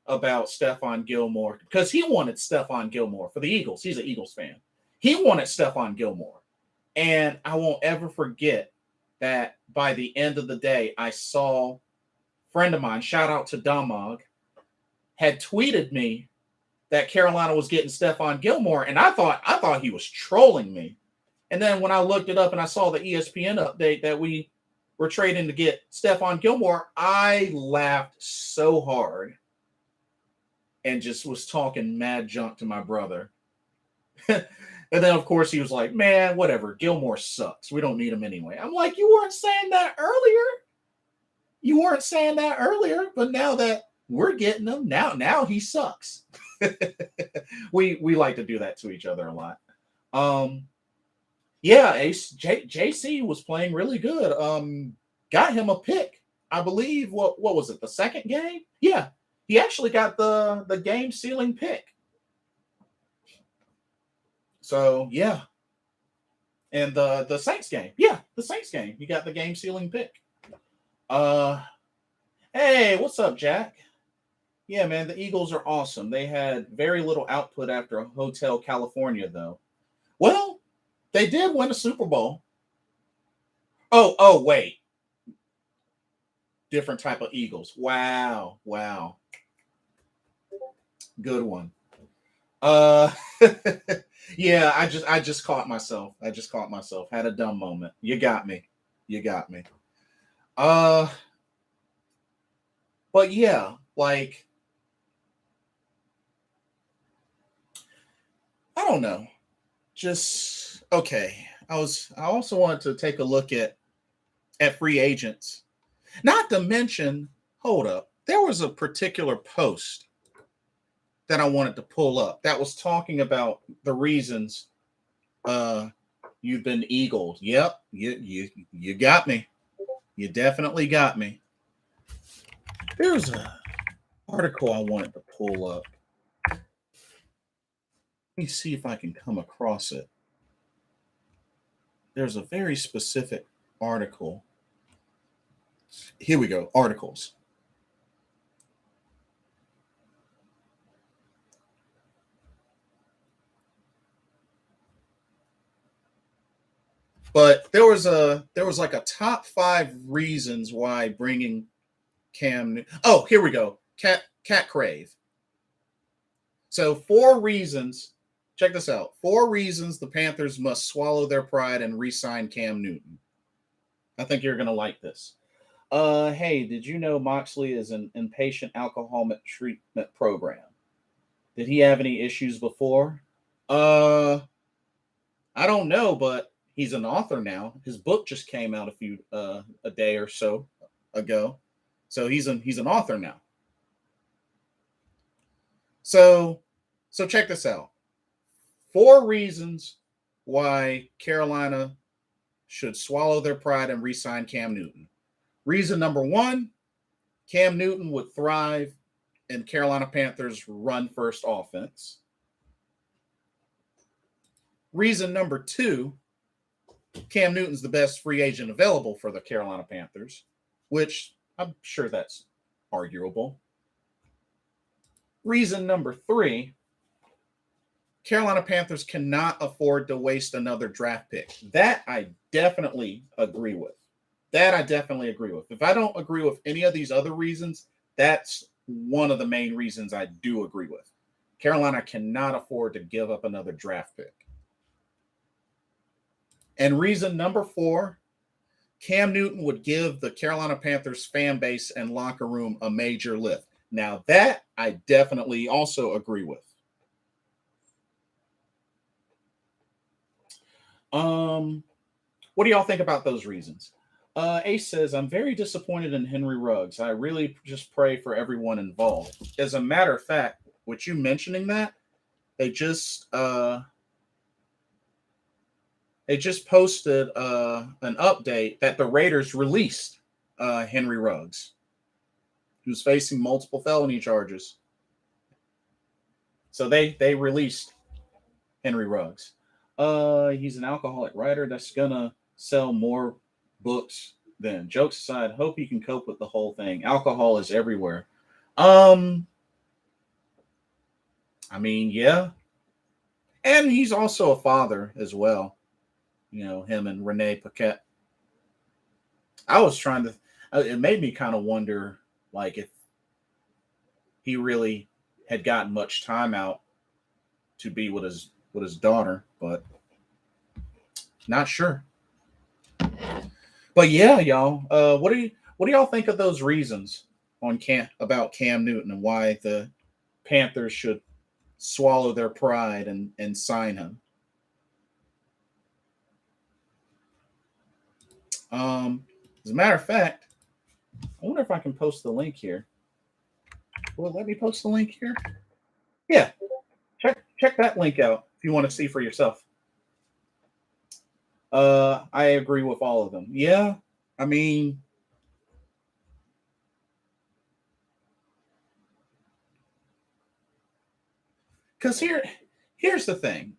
about Stephon Gilmore because he wanted Stephon Gilmore for the Eagles. He's an Eagles fan. He wanted Stephon Gilmore. And I won't ever forget that by the end of the day, I saw a friend of mine, shout out to Damog, had tweeted me that Carolina was getting Stephon Gilmore, and I thought he was trolling me. And then when I looked it up and I saw the ESPN update that we were trading to get Stephon Gilmore, I laughed so hard and just was talking mad junk to my brother. And then, of course, he was like, man, whatever, Gilmore sucks. We don't need him anyway. I'm like, you weren't saying that earlier. You weren't saying that earlier, but now that we're getting him, now he sucks. we like to do that to each other a lot. Yeah, JC was playing really good. Got him a pick. I believe what was it, the second game? Yeah. He actually got the game sealing pick. So yeah. And the Saints game. Yeah, the Saints game. He got the game sealing pick. Hey, what's up, Jack? Yeah, man, the Eagles are awesome. They had very little output after Hotel California, though. Well, they did win a Super Bowl. Oh, wait. Different type of Eagles. Wow. Good one. Yeah, I just caught myself. Had a dumb moment. You got me. But yeah, like, I don't know. Just okay. I also wanted to take a look at free agents. Not to mention, hold up. There was a particular post that I wanted to pull up that was talking about the reasons you've been eagled. Yep, you got me. You definitely got me. There's an article I wanted to pull up. Let me see if I can come across it. There's a very specific article. Here we go. Articles. But there was like a top 5 reasons why bringing Cam. Oh, here we go. Cat Crave. So 4 reasons Check this out. 4 reasons the Panthers must swallow their pride and re-sign Cam Newton. I think you're going to like this. Hey, did you know Moxley is an inpatient alcohol treatment program? Did he have any issues before? I don't know, but he's an author now. His book just came out a day or so ago. So he's an author now. So check this out. 4 reasons why Carolina should swallow their pride and re-sign Cam Newton. Reason number 1, Cam Newton would thrive in Carolina Panthers' run-first offense. Reason number 2, Cam Newton's the best free agent available for the Carolina Panthers, which I'm sure that's arguable. Reason number 3, Carolina Panthers cannot afford to waste another draft pick. That I definitely agree with. If I don't agree with any of these other reasons, that's one of the main reasons I do agree with. Carolina cannot afford to give up another draft pick. And reason number 4, Cam Newton would give the Carolina Panthers fan base and locker room a major lift. Now that I definitely also agree with. What do y'all think about those reasons? Ace says, I'm very disappointed in Henry Ruggs. I really just pray for everyone involved. As a matter of fact, with you mentioning that, they just posted an update that the Raiders released Henry Ruggs, who's facing multiple felony charges. So they released Henry Ruggs. He's an alcoholic writer that's gonna sell more books than. Jokes aside, hope he can cope with the whole thing. Alcohol is everywhere. I mean, yeah. And he's also a father as well. You know, him and Renee Paquette. I was trying to, it made me kind of wonder, like, if he really had gotten much time out to be with his daughter, but not sure. But yeah, y'all, what do y'all think of those reasons about Cam Newton and why the Panthers should swallow their pride and sign him? As a matter of fact, I wonder if I can post the link here. Will it let me post the link here? Yeah. Check that link out if you want to see for yourself. I agree with all of them. Yeah. I mean, because here's the thing.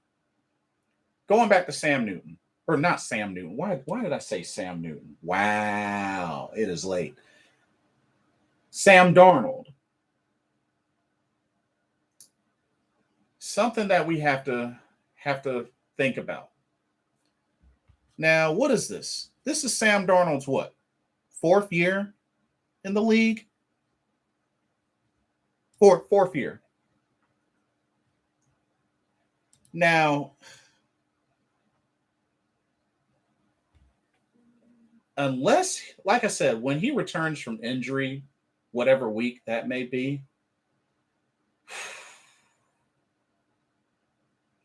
Going back to Sam Newton. Or not Sam Newton. Why did I say Sam Newton? Wow, it is late. Sam Darnold. Something that we have to think about. Now, what is this? This is Sam Darnold's what? 4th year in the league? Fourth year. Now, unless, like I said, when he returns from injury, whatever week that may be,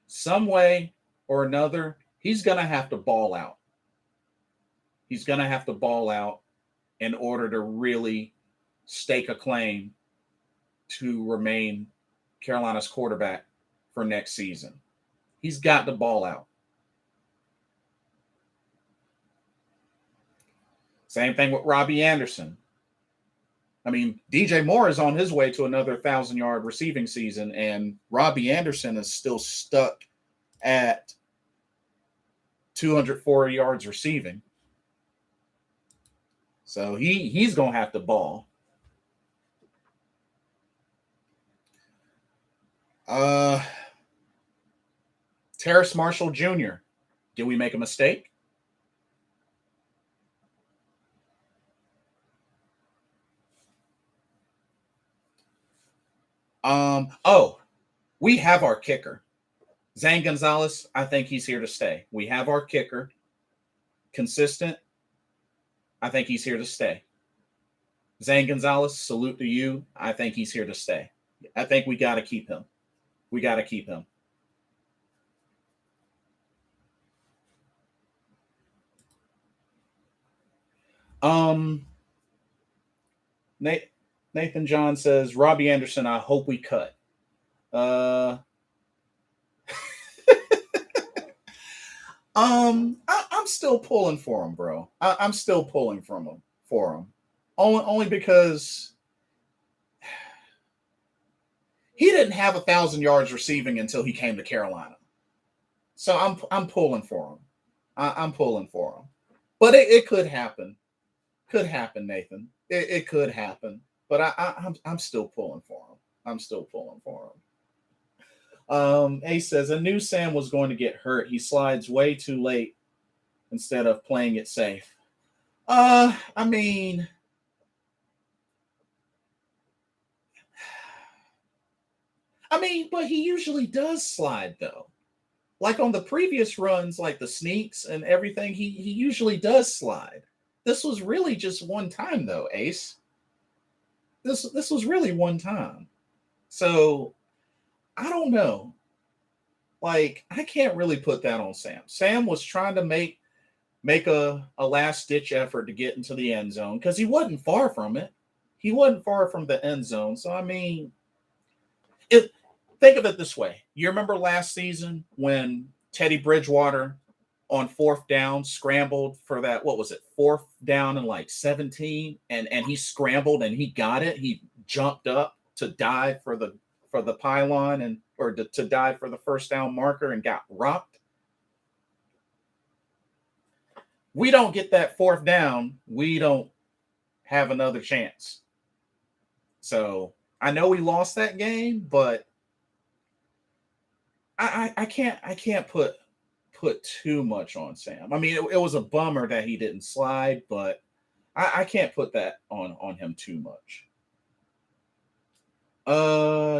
some way or another, he's going to have to ball out. He's going to have to ball out in order to really stake a claim to remain Carolina's quarterback for next season. He's got to ball out. Same thing with Robbie Anderson. I mean, DJ Moore is on his way to another 1,000-yard receiving season, and Robbie Anderson is still stuck at 240 yards receiving. So he's going to have to ball. Terrace Marshall Jr. Did we make a mistake? We have our kicker. Zane Gonzalez, I think he's here to stay. We have our kicker. Consistent. I think he's here to stay. Zane Gonzalez, salute to you. I think he's here to stay. I think we got to keep him. We got to keep him. Nathan John says, Robbie Anderson, I hope we cut. I'm still pulling for him, bro. I'm still pulling for him. Only because he didn't have 1,000 yards receiving until he came to Carolina. So I'm pulling for him. I'm pulling for him. But it could happen. Could happen, Nathan. It could happen. But I'm still pulling for him. I'm still pulling for him. Ace says, I knew Sam was going to get hurt. He slides way too late instead of playing it safe. I mean, but he usually does slide though. Like on the previous runs, like the sneaks and everything, he usually does slide. This was really just one time though, Ace. This was really one time. So I don't know. Like, I can't really put that on Sam. Sam was trying to make a last-ditch effort to get into the end zone because he wasn't far from it. He wasn't far from the end zone. So, I mean, think of it this way. You remember last season when Teddy Bridgewater on 4th down scrambled for that, what was it, 4th down and like 17, and he scrambled and he got it. He jumped up to dive for the pylon or to dive for the first down marker and got rocked. We don't get that 4th down, we don't have another chance. So I know we lost that game, but I can't put too much on Sam. I mean, it was a bummer that he didn't slide, but I can't put that on him too much.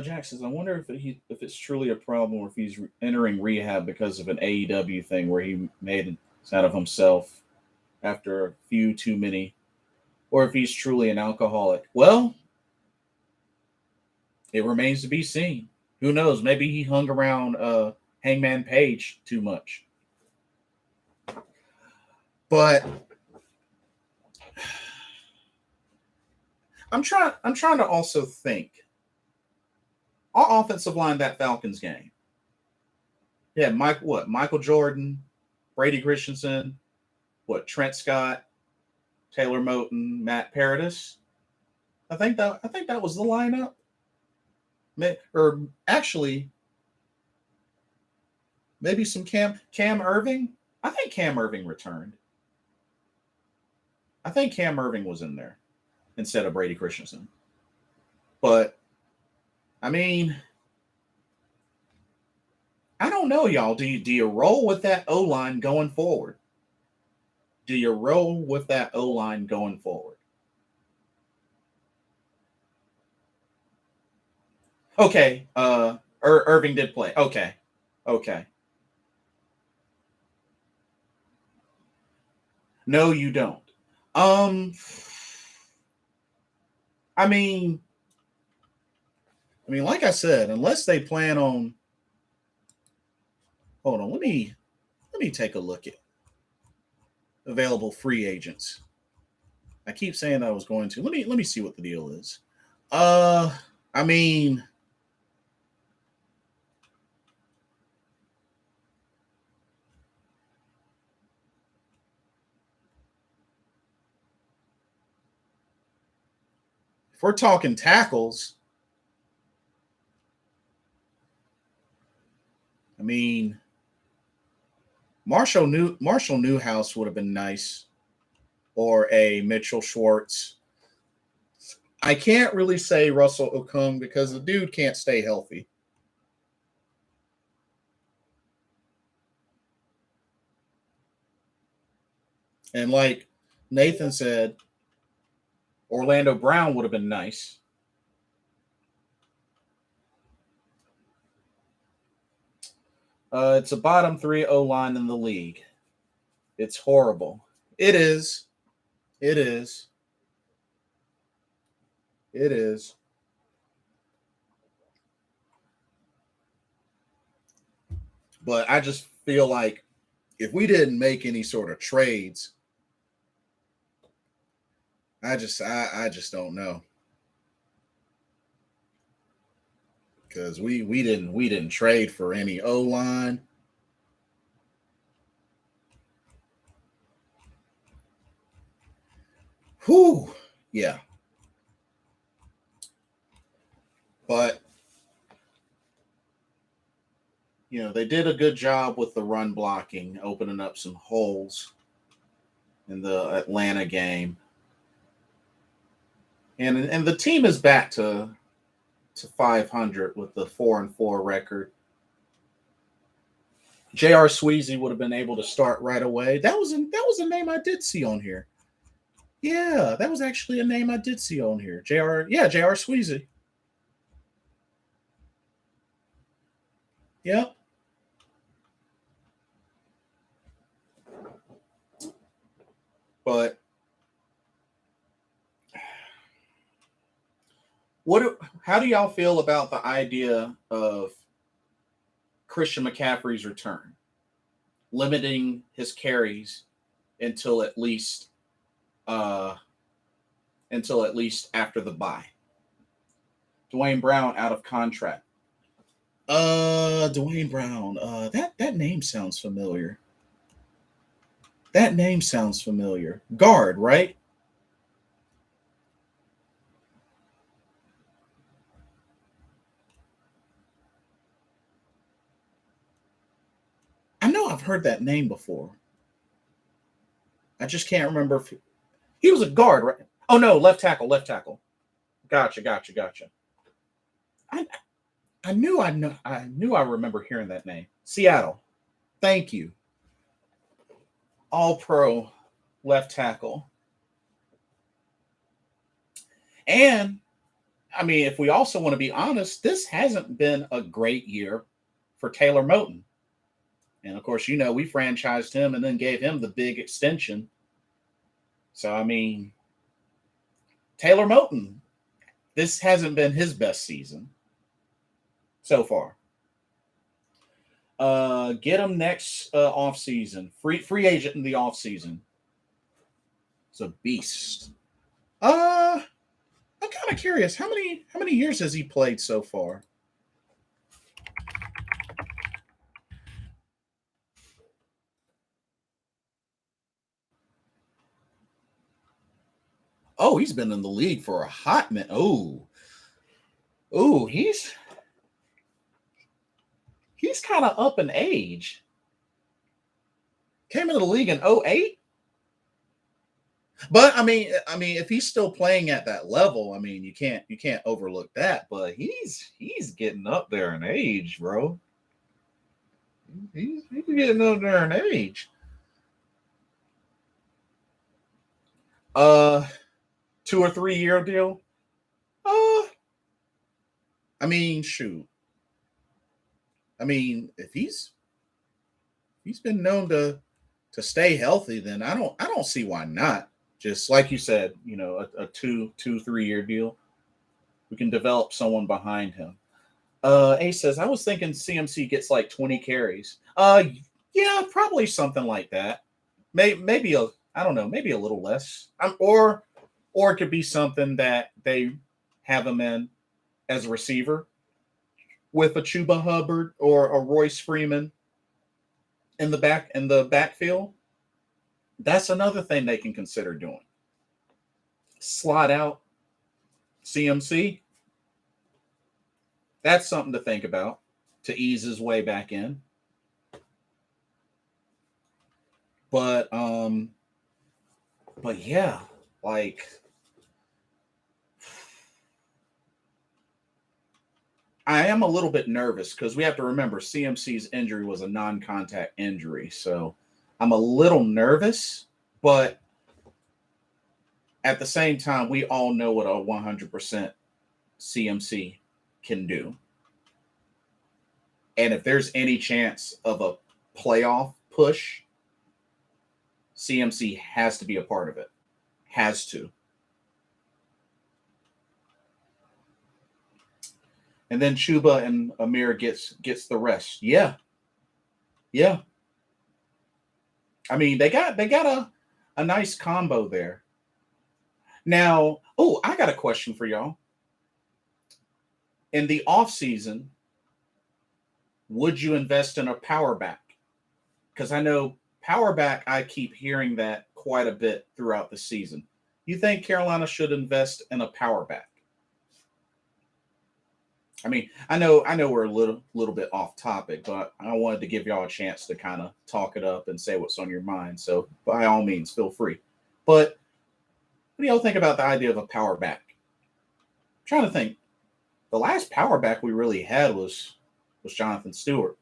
Jack says, I wonder if it's truly a problem or if he's entering rehab because of an AEW thing where he made it out of himself after a few too many, or if he's truly an alcoholic. Well, it remains to be seen. Who knows? Maybe he hung around Hangman Page too much. But I'm trying to also think. Our offensive line that Falcons game. Yeah, Michael Jordan, Brady Christensen, Trent Scott, Taylor Moton, Matt Paradis. I think that was the lineup. Or actually, maybe some Cam Irving. I think Cam Irving returned. I think Cam Irving was in there instead of Brady Christensen. But I mean, I don't know, y'all. Do you roll with that O-line going forward? Do you roll with that O-line going forward? Okay. Irving did play. Okay. No, you don't. I mean, like I said, unless they plan on. Hold on, let me take a look at available free agents. I keep saying I was going to. Let me see what the deal is. I mean, if we're talking tackles, I mean, Marshall Newhouse would have been nice, or a Mitchell Schwartz. I can't really say Russell Okung because the dude can't stay healthy. And like Nathan said, Orlando Brown would have been nice. It's a bottom 3 O line in the league. It's horrible. It is. It is. It is. But I just feel like if we didn't make any sort of trades, I just don't know. Because we didn't trade for any O line. Whew. Yeah. But they did a good job with the run blocking, opening up some holes in the Atlanta game. And the team is back to 500 with the 4-4 record. J.R. Sweezy would have been able to start right away. That was a name I did see on here. Yeah, that was actually a name I did see on here. J.R. Sweezy. Yep. But how do y'all feel about the idea of Christian McCaffrey's return, limiting his carries until at least after the bye? Dwayne Brown out of contract. Dwayne Brown. That name sounds familiar. That name sounds familiar. Guard, right? I know I've heard that name before. I just can't remember if he was a guard, right? Oh no, left tackle. Gotcha. I knew I remember hearing that name. Seattle. Thank you. All pro left tackle. And I mean, if we also want to be honest, this hasn't been a great year for Taylor Moton. And of course, we franchised him and then gave him the big extension. So, I mean, Taylor Moton, this hasn't been his best season so far. Get him next offseason. Free agent in the offseason. It's a beast. I'm kind of curious. How many years has he played so far? Oh, he's been in the league for a hot minute. Oh, he's kind of up in age. Came into the league in 08. But I mean, if he's still playing at that level, I mean, you can't overlook that. But he's getting up there in age, bro. He's getting up there in age. 2 or 3 year deal. I mean, shoot. I mean, if he's been known to stay healthy, then I don't see why not. Just like you said, a 2-3 year deal. We can develop someone behind him. Ace says, I was thinking CMC gets like 20 carries. Yeah, probably something like that. Maybe I don't know, maybe a little less. Or it could be something that they have him in as a receiver with a Chuba Hubbard or a Royce Freeman in the backfield. That's another thing they can consider doing. Slot out CMC. That's something to think about to ease his way back in. But yeah, like I am a little bit nervous because we have to remember CMC's injury was a non-contact injury. So I'm a little nervous, but at the same time, we all know what a 100% CMC can do. And if there's any chance of a playoff push, CMC has to be a part of it. Has to. And then Chuba and Amir gets the rest. Yeah. Yeah. I mean, they got a nice combo there. Now, I got a question for y'all. In the off season, would you invest in a power back? Because I know power back, I keep hearing that quite a bit throughout the season. You think Carolina should invest in a power back? I mean, I know we're a little bit off topic, but I wanted to give y'all a chance to kind of talk it up and say what's on your mind. So by all means, feel free. But what do y'all think about the idea of a power back? I'm trying to think. The last power back we really had was Jonathan Stewart.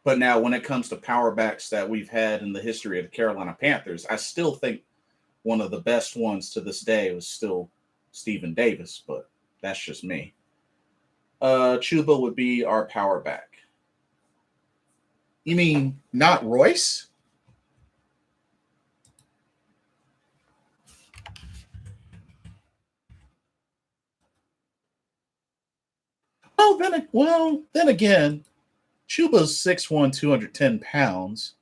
But now when it comes to power backs that we've had in the history of the Carolina Panthers, I still think one of the best ones to this day was still Stephen Davis, but that's just me. Chuba would be our power back. You mean not Royce? Then again, Chuba's 6'1", 210 pounds.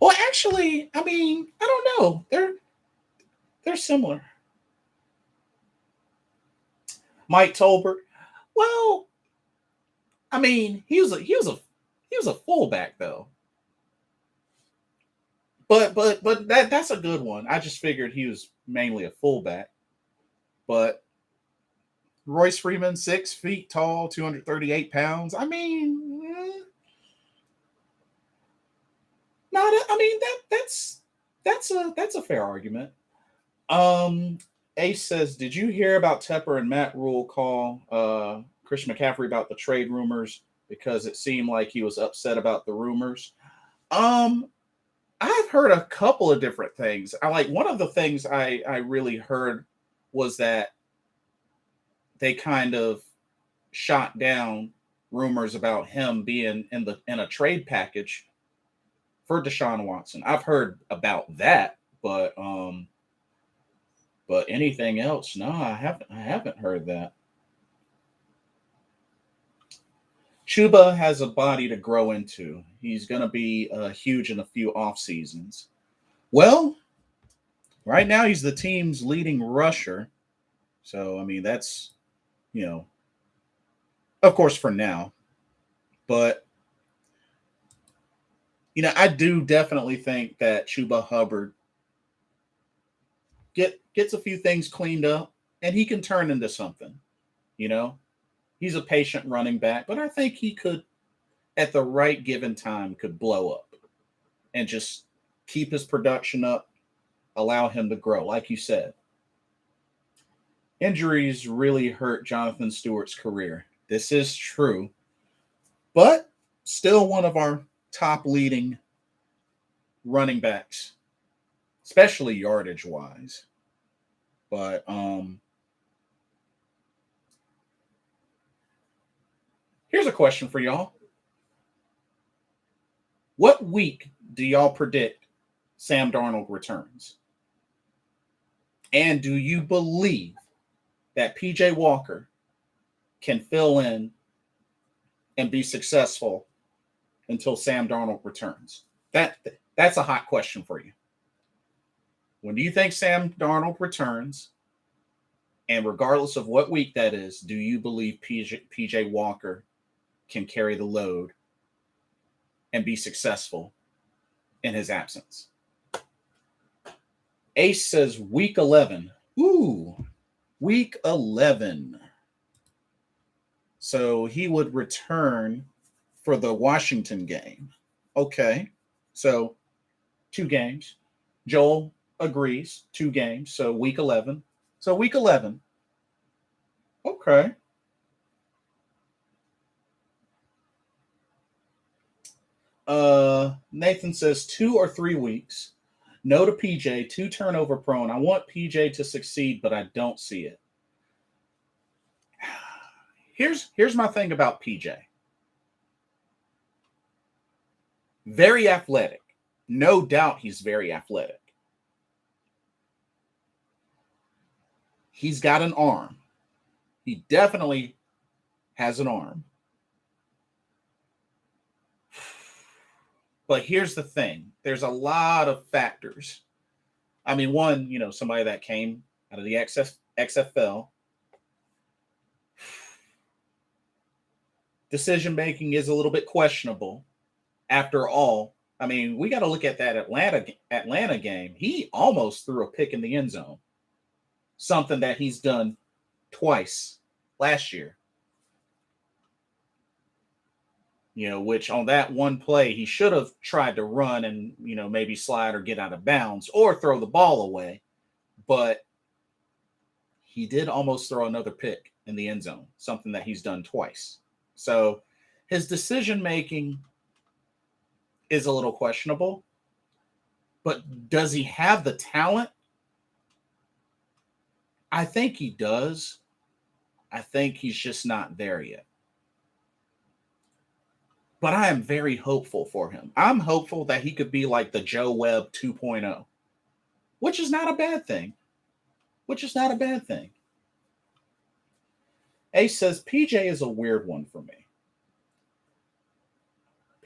Well, actually, I mean, I don't know. They're similar. Mike Tolbert. Well, I mean, he was a fullback though. But that's a good one. I just figured he was mainly a fullback. But Royce Freeman, 6 feet tall, 238 pounds. I mean, not. I mean that's a fair argument. Ace says, did you hear about Tepper and Matt Rule call Christian McCaffrey about the trade rumors because it seemed like he was upset about the rumors? I've heard a couple of different things. I like one of the things I really heard was that they kind of shot down rumors about him being in a trade package for Deshaun Watson. I've heard about that, but anything else? No, I haven't heard that. Chuba has a body to grow into. He's going to be huge in a few off seasons. Well, right now he's the team's leading rusher. So, I mean, that's, of course for now. But, I do definitely think that Chuba Hubbard gets a few things cleaned up and he can turn into something, He's a patient running back, but I think he could, at the right given time, could blow up and just keep his production up, allow him to grow. Like you said, injuries really hurt Jonathan Stewart's career. This is true, but still one of our top leading running backs, especially yardage wise. But here's a question for y'all. What week do y'all predict Sam Darnold returns? And do you believe that PJ Walker can fill in and be successful until Sam Darnold returns? That's a hot question for you. When do you think Sam Darnold returns? And regardless of what week that is, do you believe PJ Walker can carry the load and be successful in his absence? Ace says week 11. Ooh, week 11. So he would return for the Washington game. Okay. So 2 games. Joel agrees. 2 games. So week 11. So week 11. Okay. Nathan says 2 or 3 weeks. No to PJ, too turnover prone. I want PJ to succeed, but I don't see it. Here's my thing about PJ. Very athletic. No doubt he's very athletic. He's got an arm. He definitely has an arm. But here's the thing. There's a lot of factors. I mean, one, somebody that came out of the XFL. Decision making is a little bit questionable. After all, I mean, we got to look at that Atlanta game. He almost threw a pick in the end zone. Something that he's done twice last year. Which on that one play, he should have tried to run and, maybe slide or get out of bounds or throw the ball away. But he did almost throw another pick in the end zone, something that he's done twice. So his decision-making is a little questionable. But does he have the talent? I think he does. I think he's just not there yet. But I am very hopeful for him. I'm hopeful that he could be like the Joe Webb 2.0, which is not a bad thing. Ace says, PJ is a weird one for me.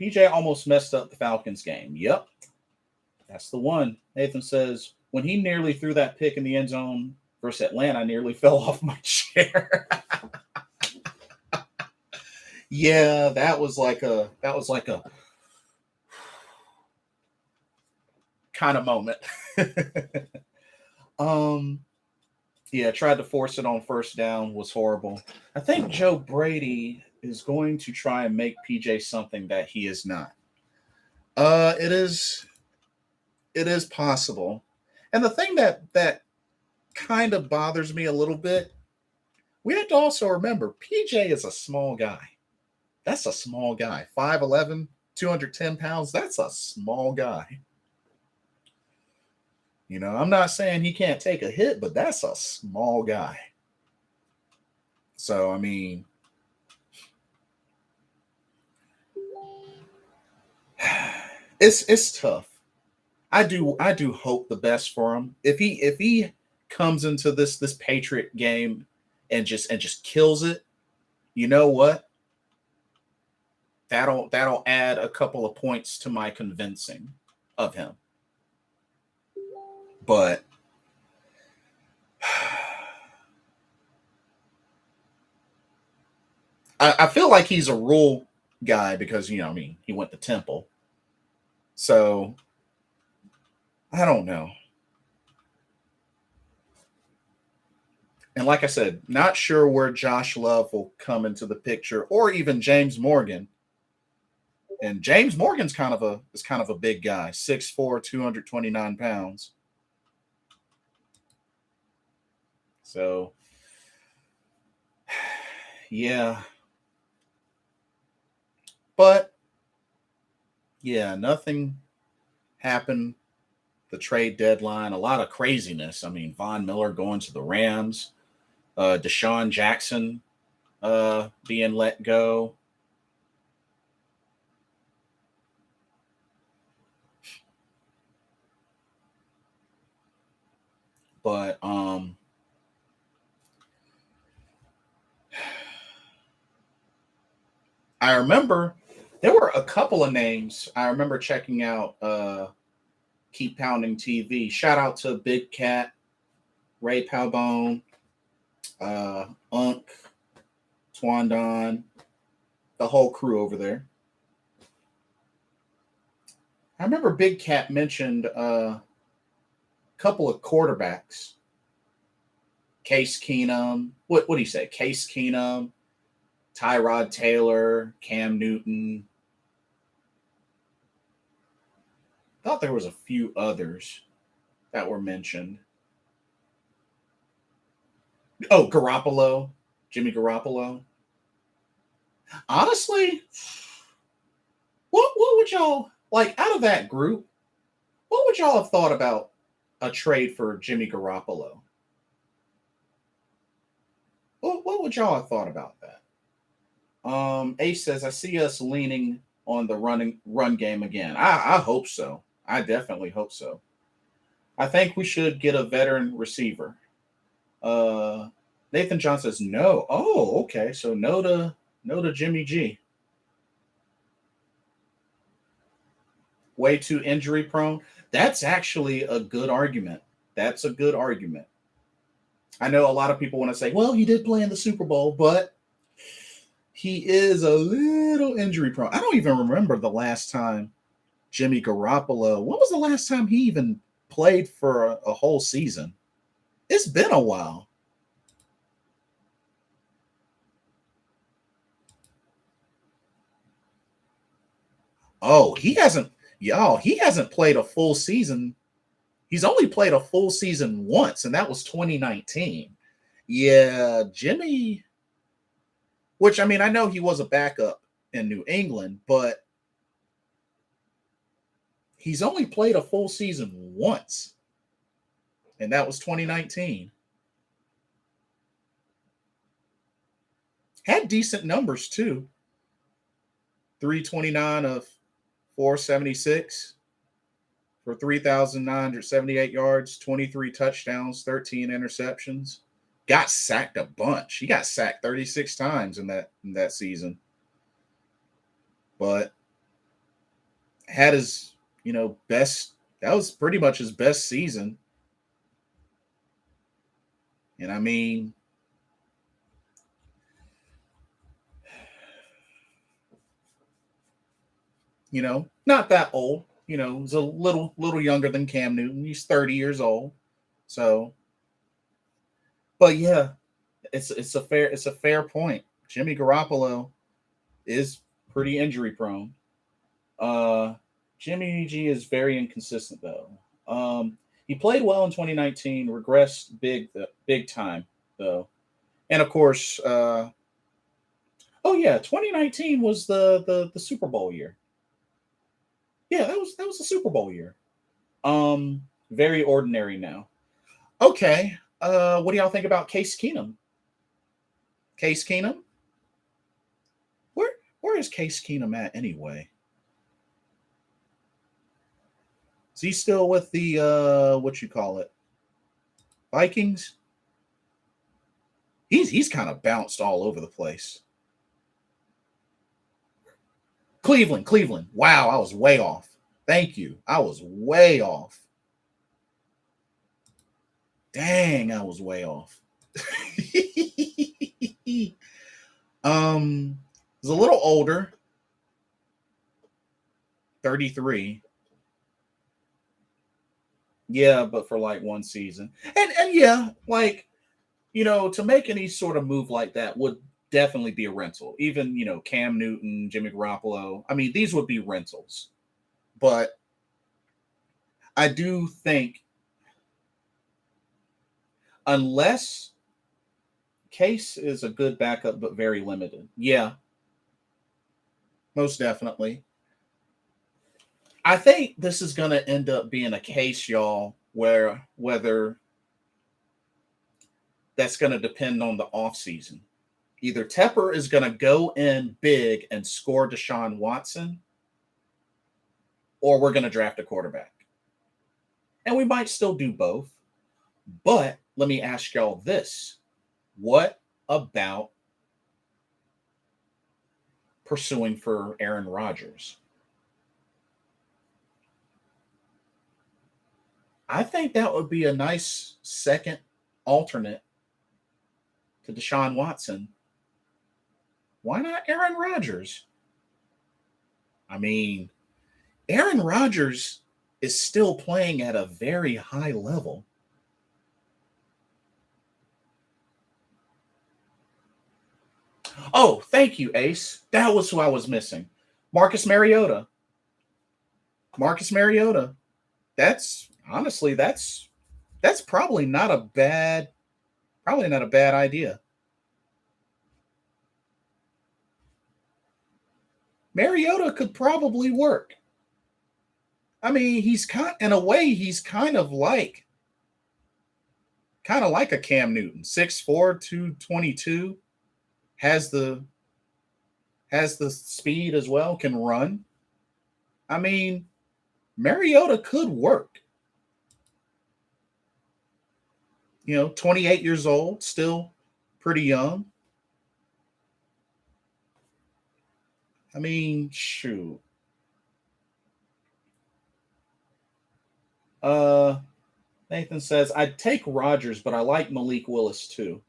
PJ almost messed up the Falcons game. Yep. That's the one. Nathan says, when he nearly threw that pick in the end zone versus Atlanta, I nearly fell off my chair. Yeah, that was like a kind of moment. Yeah, tried to force it on first down, was horrible. I think Joe Brady is going to try and make PJ something that he is not. It is possible. And the thing that kind of bothers me a little bit, we have to also remember PJ is a small guy. That's a small guy. 5'11", 210 pounds. That's a small guy. I'm not saying he can't take a hit, but that's a small guy. So, I mean, it's tough. I do hope the best for him. If he comes into this Patriot game and just kills it, you know what? That'll add a couple of points to my convincing of him. But I feel like he's a rule guy because, he went to Temple. So I don't know. And like I said, not sure where Josh Love will come into the picture or even James Morgan. And James Morgan's kind of a big guy, 6'4", 229 pounds. So, yeah. But, yeah, nothing happened. The trade deadline, a lot of craziness. I mean, Von Miller going to the Rams, Deshaun Jackson being let go. But I remember there were a couple of names. I remember checking out Keep Pounding TV. Shout out to Big Cat, Ray Palbone, Unk, Twandon, the whole crew over there. I remember Big Cat mentioned a couple of quarterbacks. Case Keenum. What do you say? Case Keenum, Tyrod Taylor, Cam Newton. Thought there was a few others that were mentioned. Oh, Garoppolo, Jimmy Garoppolo. Honestly, what would y'all like out of that group? What would y'all have thought about a trade for Jimmy Garoppolo? What would y'all have thought about that? Ace says, I see us leaning on the run game again. I hope so. I definitely hope so. I think we should get a veteran receiver. Uh, Nathan John says no. Oh, okay. So no to Jimmy G. Way too injury prone. That's actually a good argument. That's a good argument. I know a lot of people want to say, well, he did play in the Super Bowl, but he is a little injury prone. I don't even remember the last time Jimmy Garoppolo. When was the last time he even played for a whole season? It's been a while. Oh, he hasn't. Y'all, he hasn't played a full season. He's only played a full season once, and that was 2019. Yeah, Jimmy, which I mean, I know he was a backup in New England, but he's only played a full season once, and that was 2019. Had decent numbers too. 329 of 476 for 3,978 yards, 23 touchdowns, 13 interceptions. Got sacked a bunch. He got sacked 36 times in that season. But had his, best, that was pretty much his best season. And I mean, not that old. He's a little younger than Cam Newton. He's 30 years old. So, but yeah, it's a fair point. Jimmy Garoppolo is pretty injury prone. Jimmy G is very inconsistent though. He played well in 2019, regressed big time though, and of course, oh yeah, 2019 was the Super Bowl year. Yeah, that was the Super Bowl year. Very ordinary now. Okay, what do y'all think about Case Keenum? Case Keenum, where is Case Keenum at anyway? Is he still with the what you call it, Vikings? He's kind of bounced all over the place. Cleveland. Wow, I was way off. Thank you. I was way off. Dang, I was way off. He's a little older. 33. Yeah, but for like one season. And yeah, like, to make any sort of move like that would definitely be a rental. Even, Cam Newton, Jimmy Garoppolo. I mean, these would be rentals. But I do think unless Case is a good backup, but very limited. Yeah, most definitely. I think this is going to end up being a case, y'all, where whether that's going to depend on the offseason. Either Tepper is going to go in big and score Deshaun Watson, or we're going to draft a quarterback. And we might still do both. But let me ask y'all this. What about pursuing for Aaron Rodgers? I think that would be a nice second alternate to Deshaun Watson. Why not Aaron Rodgers? I mean, Aaron Rodgers is still playing at a very high level. Oh, thank you, Ace. That was who I was missing. Marcus Mariota. Marcus Mariota. That's honestly that's probably not a bad idea. Mariota could probably work. I mean, in a way, he's kind of like a Cam Newton, 6'4", 222, has the speed as well, can run. I mean, Mariota could work. 28 years old, still pretty young. I mean, shoot. Nathan says, I'd take Rodgers, but I like Malik Willis too.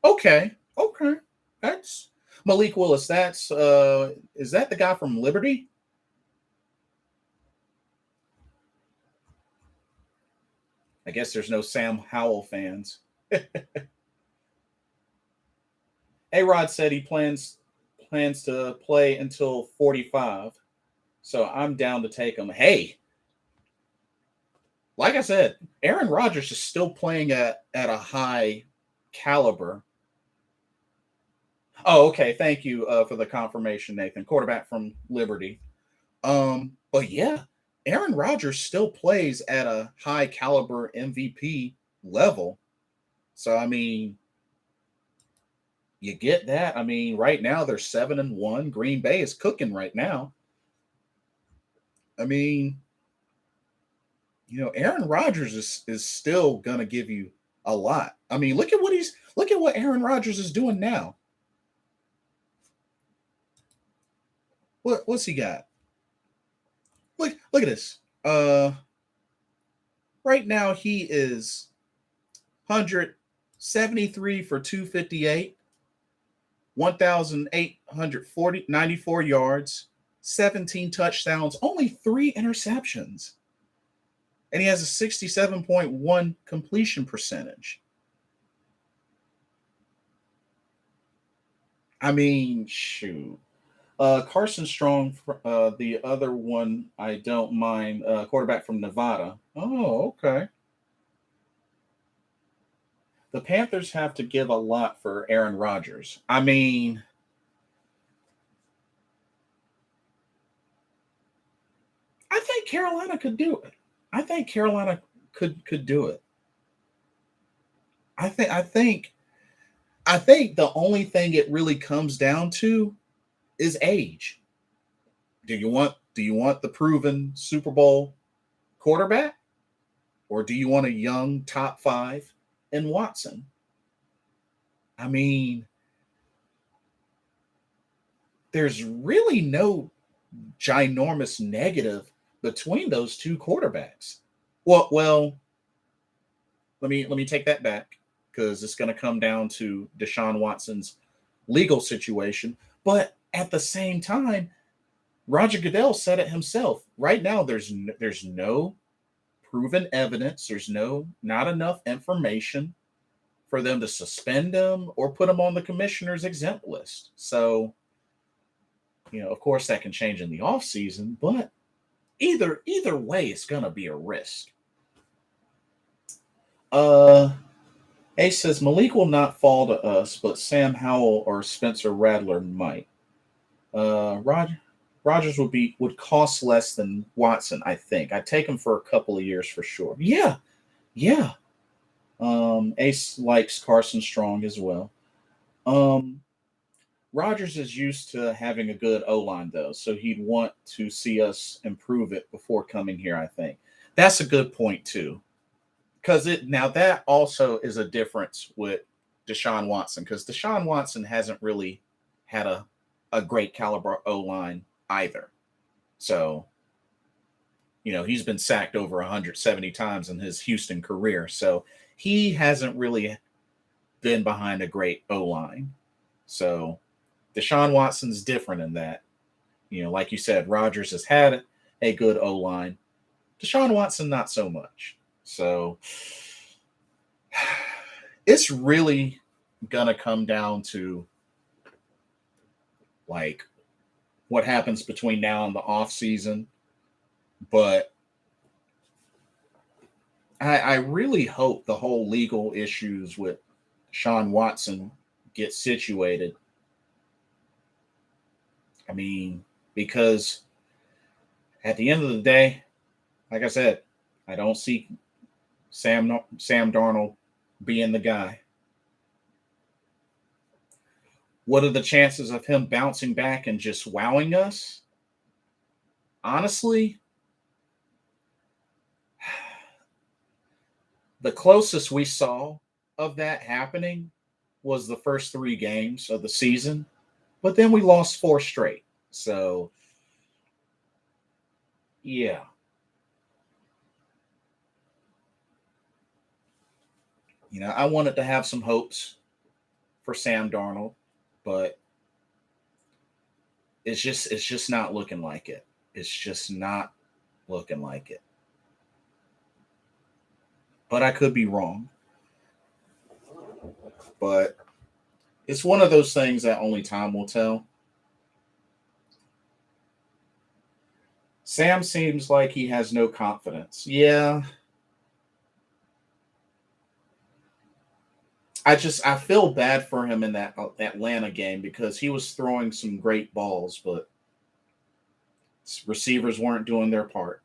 Okay. That's Malik Willis. That's is that the guy from Liberty? I guess there's no Sam Howell fans. A-Rod said he plans to play until 45. So I'm down to take him. Hey, like I said, Aaron Rodgers is still playing at a high caliber. Oh, okay. Thank you for the confirmation, Nathan. Quarterback from Liberty. But yeah, Aaron Rodgers still plays at a high caliber MVP level. So I mean, you get that. I mean, right now they're 7-1. Green Bay is cooking right now. I mean, Aaron Rodgers is still gonna give you a lot. I mean, look at what Aaron Rodgers is doing now. What's he got? Look at this. Right now he is 173 for 258, 1,894 yards, 17 touchdowns, only 3 interceptions. And he has a 67.1 completion percentage. I mean, shoot. Carson Strong, the other one I don't mind, quarterback from Nevada. Oh, okay. The Panthers have to give a lot for Aaron Rodgers. I mean, I think Carolina could do it. I think Carolina could do it. I think the only thing it really comes down to is age. Do you want the proven Super Bowl quarterback, or do you want a young top 5 in Watson? I mean, there's really no ginormous negative between those two quarterbacks. Well, let me take that back, because it's going to come down to Deshaun Watson's legal situation. But at the same time, Roger Goodell said it himself. Right now, there's no proven evidence. There's not enough information for them to suspend him or put him on the commissioner's exempt list. So, of course, that can change in the offseason, but either way, it's going to be a risk. Ace says Malik will not fall to us, but Sam Howell or Spencer Rattler might. Rodgers would cost less than Watson, I think. I'd take him for a couple of years for sure. Yeah. Ace likes Carson Strong as well. Rodgers is used to having a good O-line, though, so he'd want to see us improve it before coming here, I think. That's a good point, too. Because now that also is a difference with Deshaun Watson, because Deshaun Watson hasn't really had a great caliber O-line either. So, he's been sacked over 170 times in his Houston career. So he hasn't really been behind a great O-line. So Deshaun Watson's different in that. Like you said, Rodgers has had a good O-line. Deshaun Watson, not so much. So it's really going to come down to like what happens between now and the off season. But I really hope the whole legal issues with Deshaun Watson get situated. I mean, because at the end of the day, like I said, I don't see Sam Darnold being the guy. What are the chances of him bouncing back and just wowing us? Honestly, the closest we saw of that happening was the first 3 games of the season, but then we lost 4 straight. So, yeah. I wanted to have some hopes for Sam Darnold, but it's just not looking like it. It's just not looking like it. But I could be wrong. But it's one of those things that only time will tell. Sam seems like he has no confidence. Yeah. I feel bad for him in that Atlanta game because he was throwing some great balls, but receivers weren't doing their part.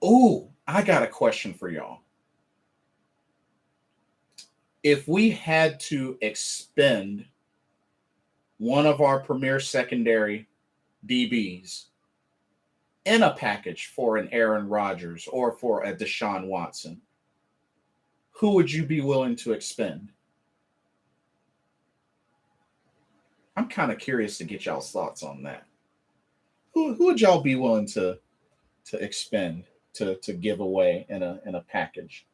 Ooh, I got a question for y'all. If we had to expend one of our premier secondary DBs in a package for an Aaron Rodgers or for a Deshaun Watson, who would you be willing to expend? I'm kind of curious to get y'all's thoughts on that. Who would y'all be willing to expend to give away in a package?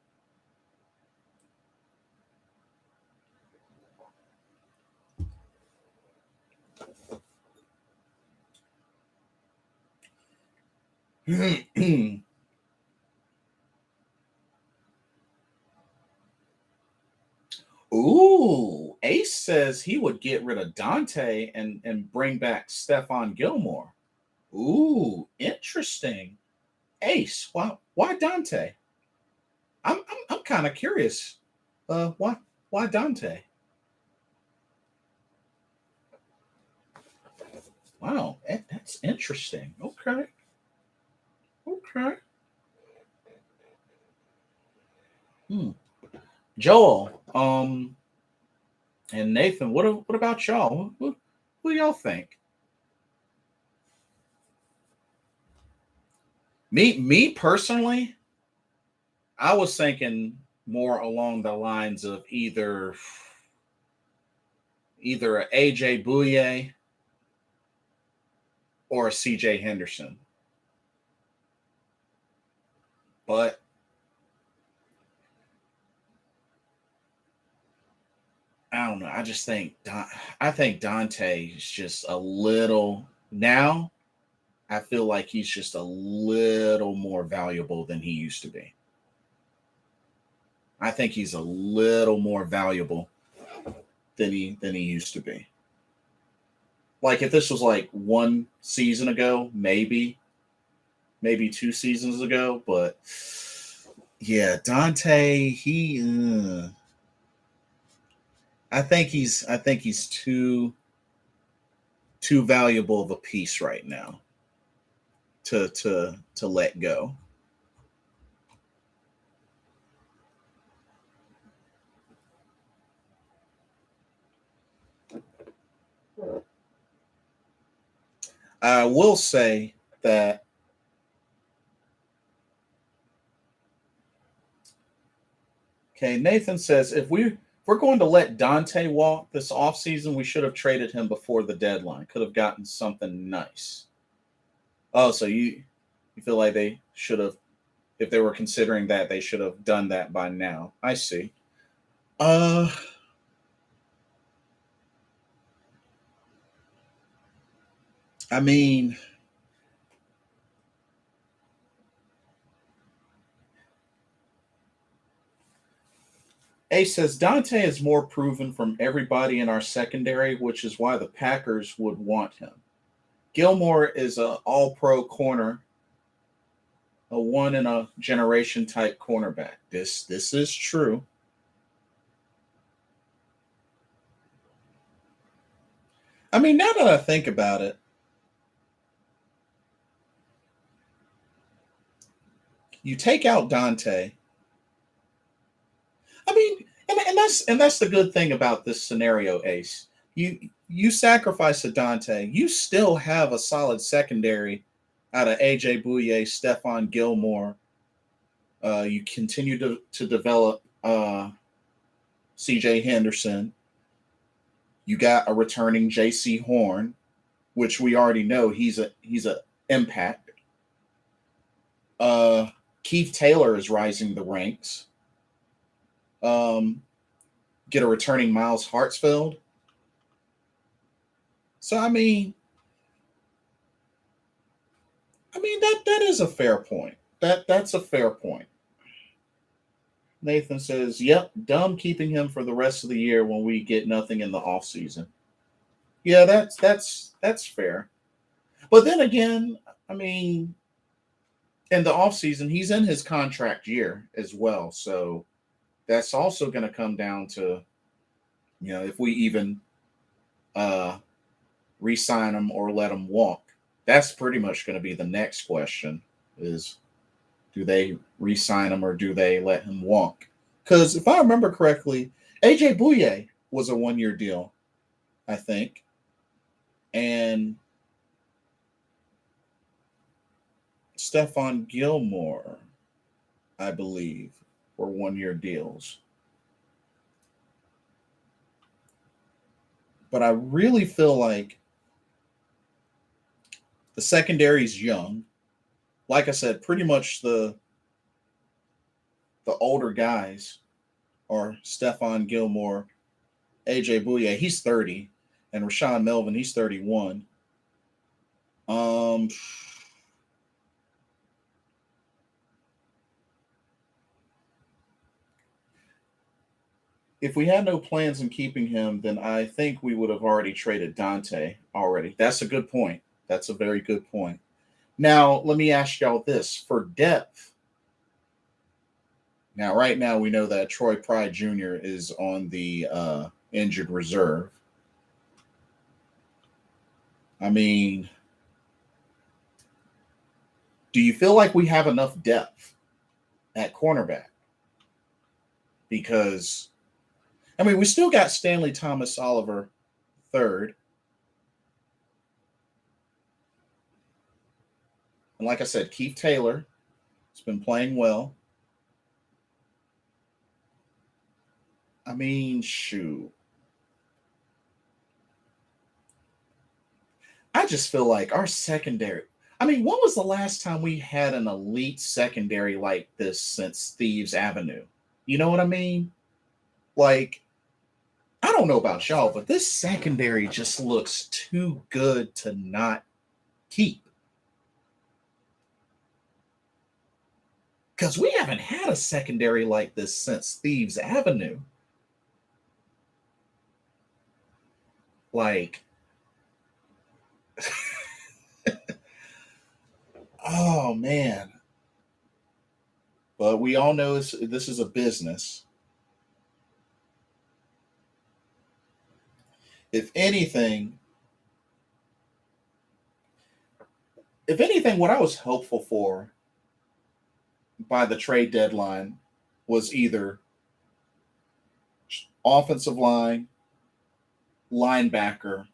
Ooh, Ace says he would get rid of Dante and bring back Stephon Gilmore. Ooh, interesting. Ace, why Dante? I'm kind of curious. Why Dante? Wow, that's interesting. Okay, okay. Hmm. Joel, and Nathan, what about y'all? Who y'all think? Me personally, I was thinking more along the lines of either a AJ Bouye or a CJ Henderson. But I don't know. I think Dante is just a little now. I feel like he's just a little more valuable than he used to be. I think he's a little more valuable than he used to be. Like if this was like 1 season ago, maybe 2 seasons ago, but yeah, Dante, I think he's too valuable of a piece right now to let go. I will say that okay, Nathan says if we're going to let Dante walk this offseason, we should have traded him before the deadline. Could have gotten something nice. Oh, so you feel like they should have if they were considering that they should have done that by now. I see. Uh I mean, Ace says Dante is more proven from everybody in our secondary, which is why the Packers would want him. Gilmore is a all pro corner, a one in a generation type cornerback. This is true. I mean, now that I think about it, You take out Dante. I mean, and that's the good thing about this scenario, Ace. You sacrifice a Dante, you still have a solid secondary out of AJ Bouye, Stephon Gilmore. You continue to develop CJ Henderson. You got a returning JC Horn, which we already know he's a impact. Keith Taylor is rising the ranks. Get a returning Miles Hartsfield. So I mean that is a fair point. That's a fair point. Nathan says, "Yep, dumb keeping him for the rest of the year when we get nothing in the off season." Yeah, that's fair. But then again, I mean, in the off season, he's in his contract year as well, so that's also going to come down to, if we even re-sign him or let him walk. That's pretty much going to be the next question: is do they re-sign him or do they let him walk? Because if I remember correctly, AJ Bouye was a 1-year deal, I think, and Stephon Gilmore, I believe, were 1-year deals. But I really feel like the secondary's young. Like I said, pretty much the older guys are Stephon Gilmore, AJ Bouye, he's 30, and Rashawn Melvin, he's 31. If we had no plans in keeping him, then I think we would have already traded Dante already. That's a good point. That's a very good point. Now, let me ask y'all this. For depth, now, right now, we know that Troy Pride Jr. is on the injured reserve. I mean, do you feel like we have enough depth at cornerback? Because, I mean, we still got Stanley Thomas Oliver third. And like I said, Keith Taylor has been playing well. I mean, shoot. I just feel like our secondary. I mean, when was the last time we had an elite secondary like this since Thieves Avenue? You know what I mean? Like, I don't know about y'all, but this secondary just looks too good to not keep. Because we haven't had a secondary like this since Thieves Avenue. Like, oh man. But we all know this is a business. If anything, what I was hopeful for by the trade deadline was either offensive line, linebacker,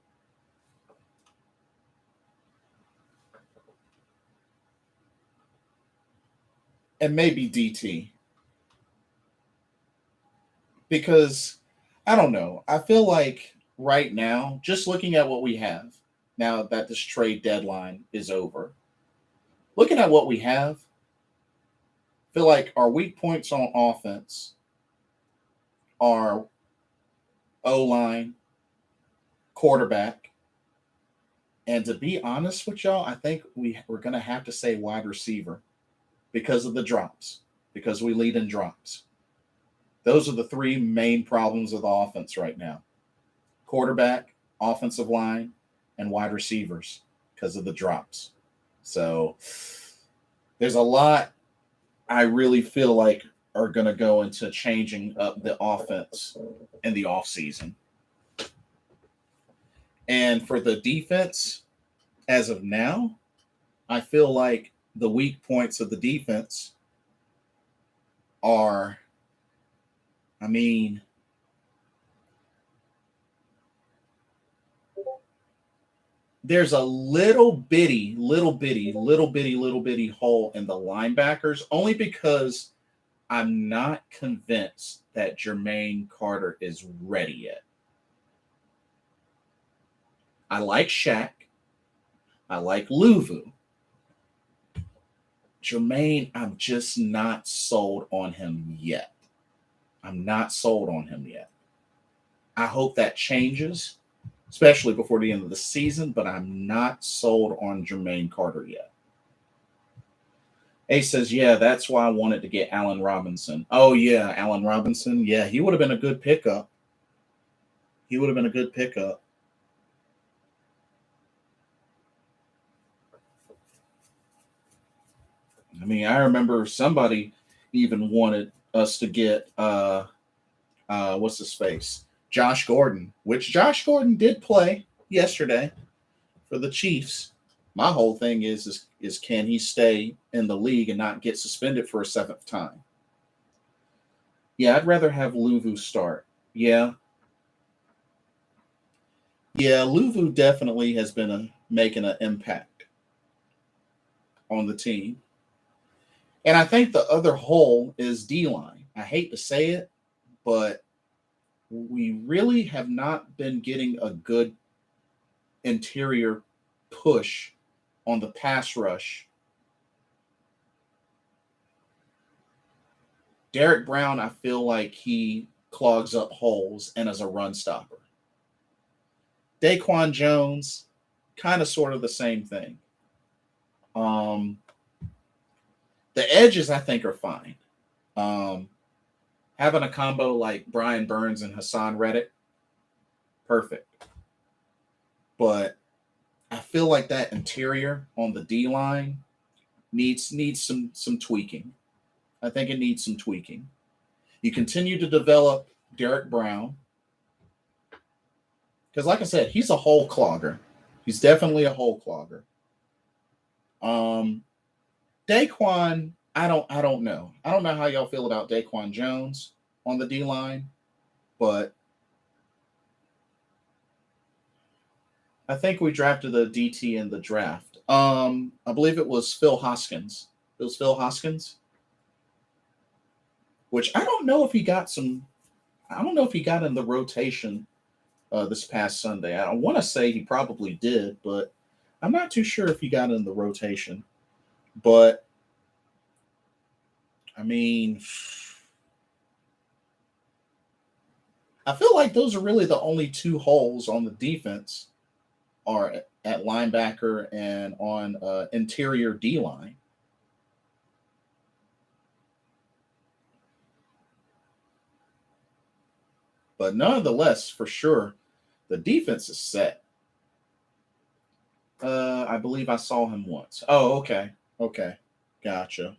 and maybe DT. Because I don't know. I feel like right now, just looking at what we have, now that this trade deadline is over, looking at what we have, I feel like our weak points on offense are O-line, quarterback, and to be honest with y'all, I think we're going to have to say wide receiver because of the drops, because we lead in drops. Those are the three main problems of the offense right now: quarterback, offensive line, and wide receivers because of the drops. So there's a lot I really feel like are going to go into changing up the offense in the offseason. And for the defense, as of now, I feel like the weak points of the defense are, I mean, there's a little bitty hole in the linebackers, only because I'm not convinced that Jermaine Carter is ready yet. I like Shaq. I like Luvu. Jermaine, I'm just not sold on him yet. I'm not sold on him yet. I hope that changes, especially before the end of the season, but I'm not sold on Jermaine Carter yet. Ace says, yeah, that's why I wanted to get Allen Robinson. Oh, yeah, Allen Robinson. Yeah, he would have been a good pickup. He would have been a good pickup. I mean, I remember somebody even wanted us to get what's his face? Josh Gordon, which Josh Gordon did play yesterday for the Chiefs. My whole thing is can he stay in the league and not get suspended for a seventh time? Yeah, I'd rather have Luvu start. Yeah. Yeah, Luvu definitely has been making an impact on the team. And I think the other hole is D-line. I hate to say it, but we really have not been getting a good interior push on the pass rush. Derek Brown, I feel like he clogs up holes and is a run stopper. Daquan Jones, kind of sort of the same thing. The edges, I think, are fine. Having a combo like Brian Burns and Hassan Reddick, perfect. But I feel like that interior on the D line needs some tweaking. I think it needs some tweaking. You continue to develop Derek Brown, because, like I said, he's a hole clogger. He's definitely a hole clogger. Daquan, I don't know. I don't know how y'all feel about Daquan Jones on the D line, but I think we drafted a DT in the draft. I believe it was Phil Hoskins. It was Phil Hoskins, which I don't know if he got some. I don't know if he got in the rotation this past Sunday. I want to say he probably did, but I'm not too sure if he got in the rotation. But I mean, I feel like those are really the only two holes on the defense, are at linebacker and on interior D line. But nonetheless, for sure, the defense is set. I believe I saw him once. Oh, okay. Okay. Gotcha.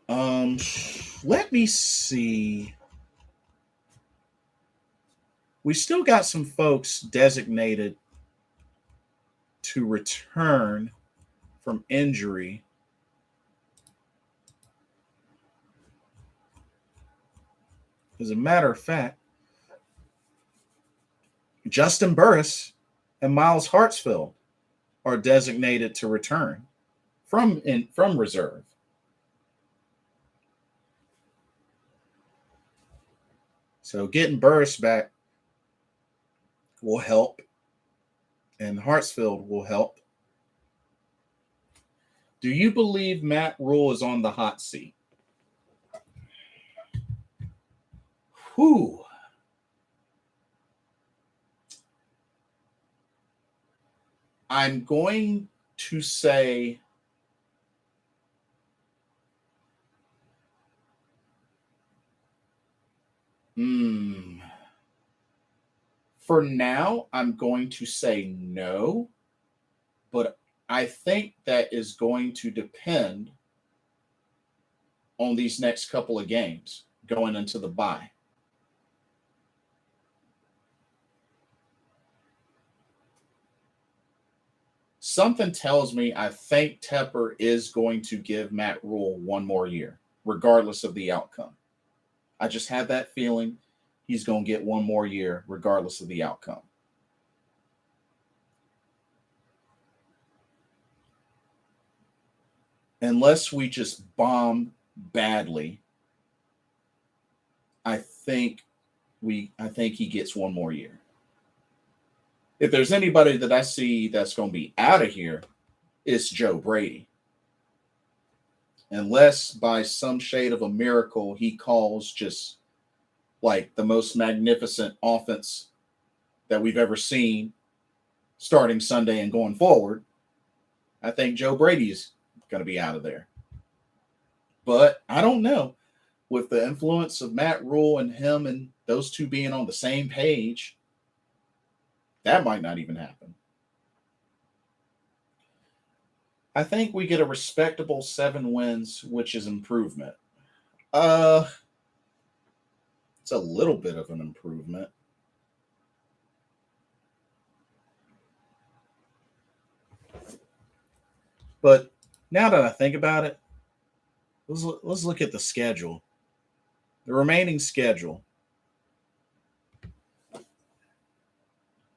Let me see. We still got some folks designated to return from injury. As a matter of fact, Justin Burris and Miles Hartsfield are designated to return from reserve. So getting Burris back will help, and Hartsfield will help. Do you believe Matt Rule is on the hot seat? Whew. I'm going to say for now, I'm going to say no, but I think that is going to depend on these next couple of games going into the bye. something tells me I think Tepper is going to give Matt Rule one more year, regardless of the outcome. I just have that feeling he's going to get one more year, regardless of the outcome. Unless we just bomb badly, I think he gets one more year. If there's anybody that I see that's going to be out of here, it's Joe Brady. Unless by some shade of a miracle he calls just like the most magnificent offense that we've ever seen starting Sunday and going forward, I think Joe Brady's going to be out of there. But I don't know. With the influence of Matt Rule and him and those two being on the same page, that might not even happen. I think we get a respectable 7 wins, which is improvement. It's a little bit of an improvement. But now that I think about it, let's look at the schedule. The remaining schedule.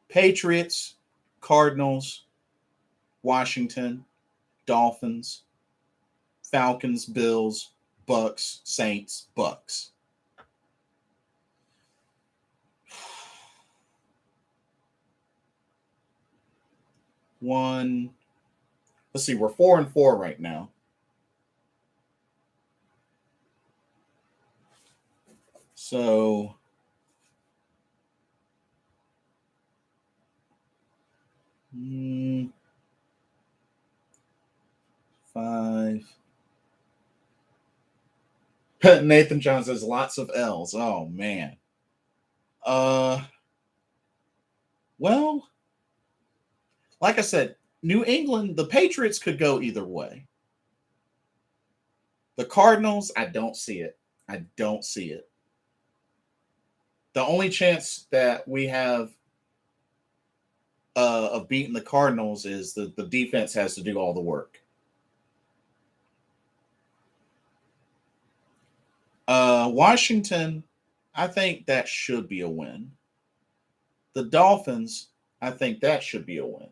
Patriots, Cardinals, Washington, Dolphins, Falcons, Bills, Bucks, Saints, Bucks. Let's see, we're 4-4 right now. So five. Nathan John says lots of L's. Oh man. Well, like I said, New England, the Patriots could go either way. The Cardinals, I don't see it. I don't see it. The only chance that we have of beating the Cardinals is the defense has to do all the work. Washington, I think that should be a win. The Dolphins, I think that should be a win.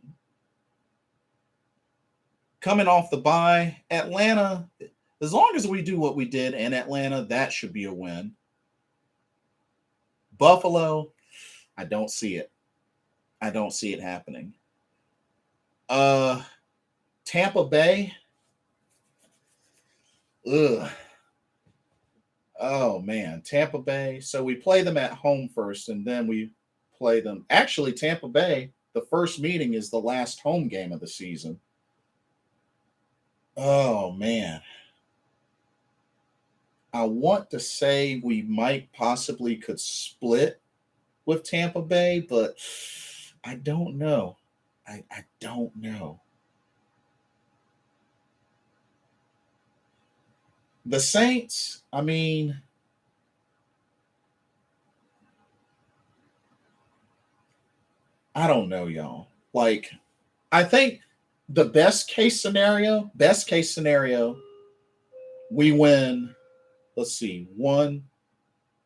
Coming off the bye, Atlanta, as long as we do what we did in Atlanta, that should be a win. Buffalo, I don't see it. I don't see it happening. Tampa Bay. Ugh. Oh man, Tampa Bay. So we play them at home first, and then we play them. Actually, Tampa Bay, the first meeting is the last home game of the season. Oh man. I want to say we might possibly could split with Tampa Bay, but I don't know. I don't know. The Saints, I mean, I don't know, y'all. Like, I think the best case scenario, we win. Let's see, 1,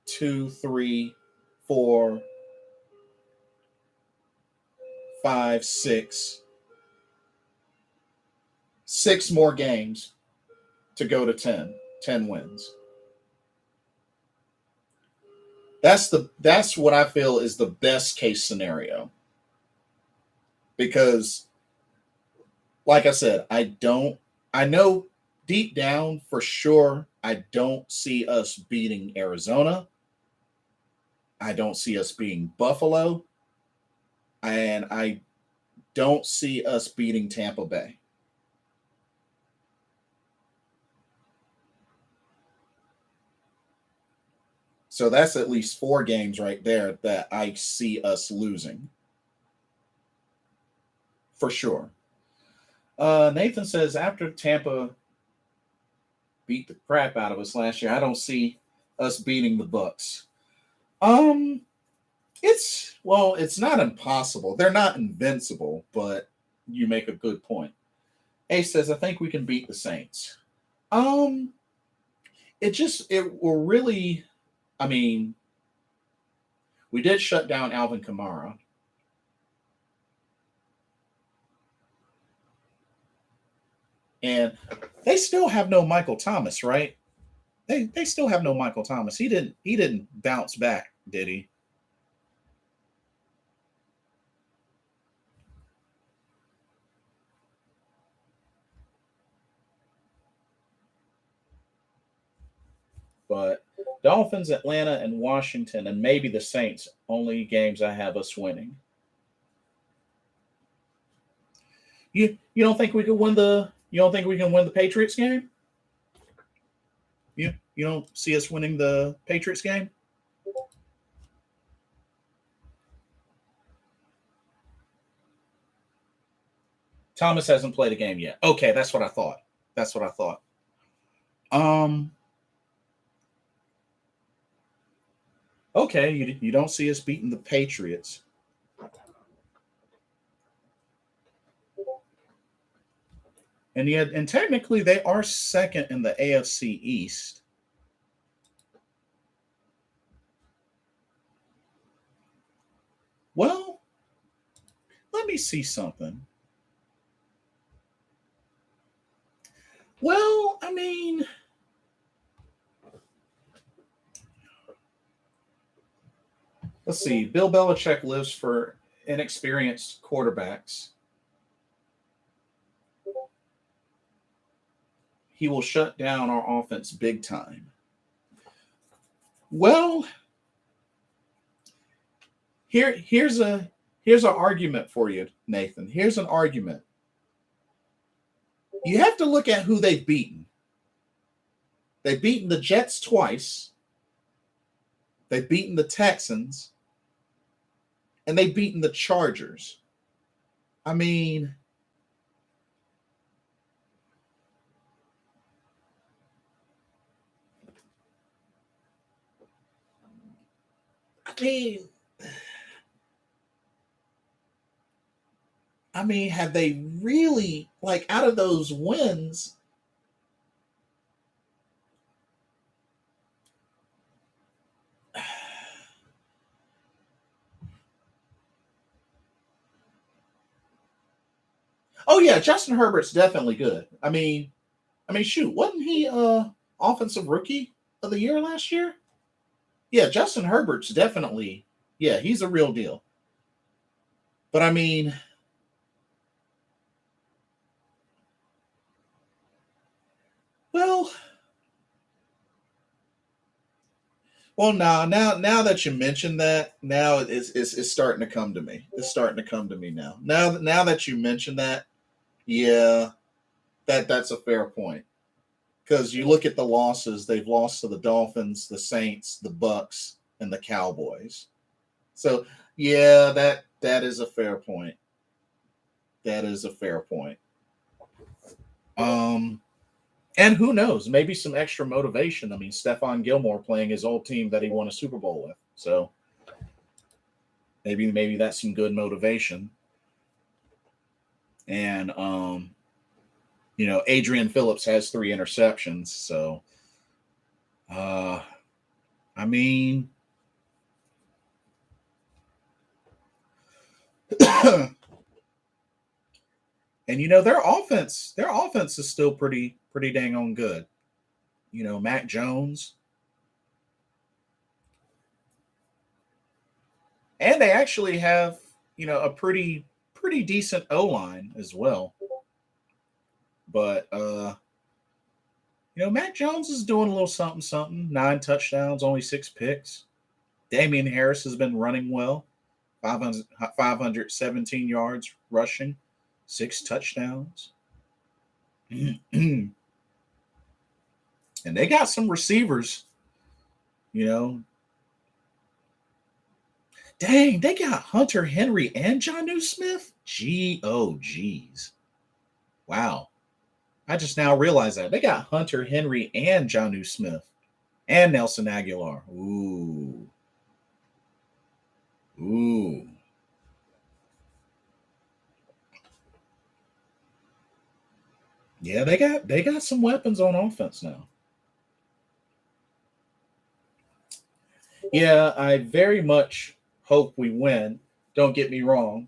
2, 3, 4, 5, 6. 6 more games to go to 10. 10 wins. That's what I feel is the best case scenario. Because, like I said, I know deep down for sure I don't see us beating Arizona. I don't see us beating Buffalo. And I don't see us beating Tampa Bay. So that's at least 4 games right there that I see us losing. For sure. Nathan says after Tampa beat the crap out of us last year, I don't see us beating the Bucks. It's not impossible. They're not invincible, but You make a good point. Ace says, I think we can beat the Saints. It will really, I mean, we did shut down Alvin Kamara. And they still have no Michael Thomas, right? They still have no Michael Thomas. He didn't bounce back, did he? But Dolphins, Atlanta, and Washington, and maybe the Saints, only games I have us winning. You don't think we could win the Patriots game? You don't see us winning the Patriots game? Thomas hasn't played a game yet. Okay, that's what I thought. Okay, you don't see us beating the Patriots. And technically they are second in the AFC East. Well, let me see something. Well, I mean, let's see. Bill Belichick lives for inexperienced quarterbacks. He will shut down our offense big time. Well, here's an argument for you, Nathan. Here's an argument. You have to look at who they've beaten. They've beaten the Jets twice. They've beaten the Texans. And they've beaten the Chargers. I mean, have they really, like, out of those wins? Oh yeah, Justin Herbert's definitely good. I mean, shoot, wasn't he offensive rookie of the year last year? Yeah, Justin Herbert's definitely, yeah, he's a real deal. But I mean, now that you mentioned that, now it's starting to come to me. It's starting to come to me now. Now that you mentioned that, yeah, that's a fair point. Because you look at the losses, they've lost to the Dolphins, the Saints, the Bucks, and the Cowboys. So yeah, that is a fair point. That is a fair point. And who knows? Maybe some extra motivation. I mean, Stephon Gilmore playing his old team that he won a Super Bowl with. So maybe that's some good motivation. And Adrian Phillips has 3 interceptions. So I mean, and their offense is still pretty dang on good. Mac Jones. And they actually have, a pretty decent O-line as well. But Mac Jones is doing a little something. 9 touchdowns, only 6 picks. Damian Harris has been running well. 517 yards rushing, 6 touchdowns. And they got some receivers, Dang, they got Hunter Henry and Jonnu Smith? Geez. Wow. I just now realized that. They got Hunter Henry and Jonnu Smith and Nelson Aguilar. Ooh. Yeah, they got some weapons on offense now. Yeah, I very much hope we win. Don't get me wrong.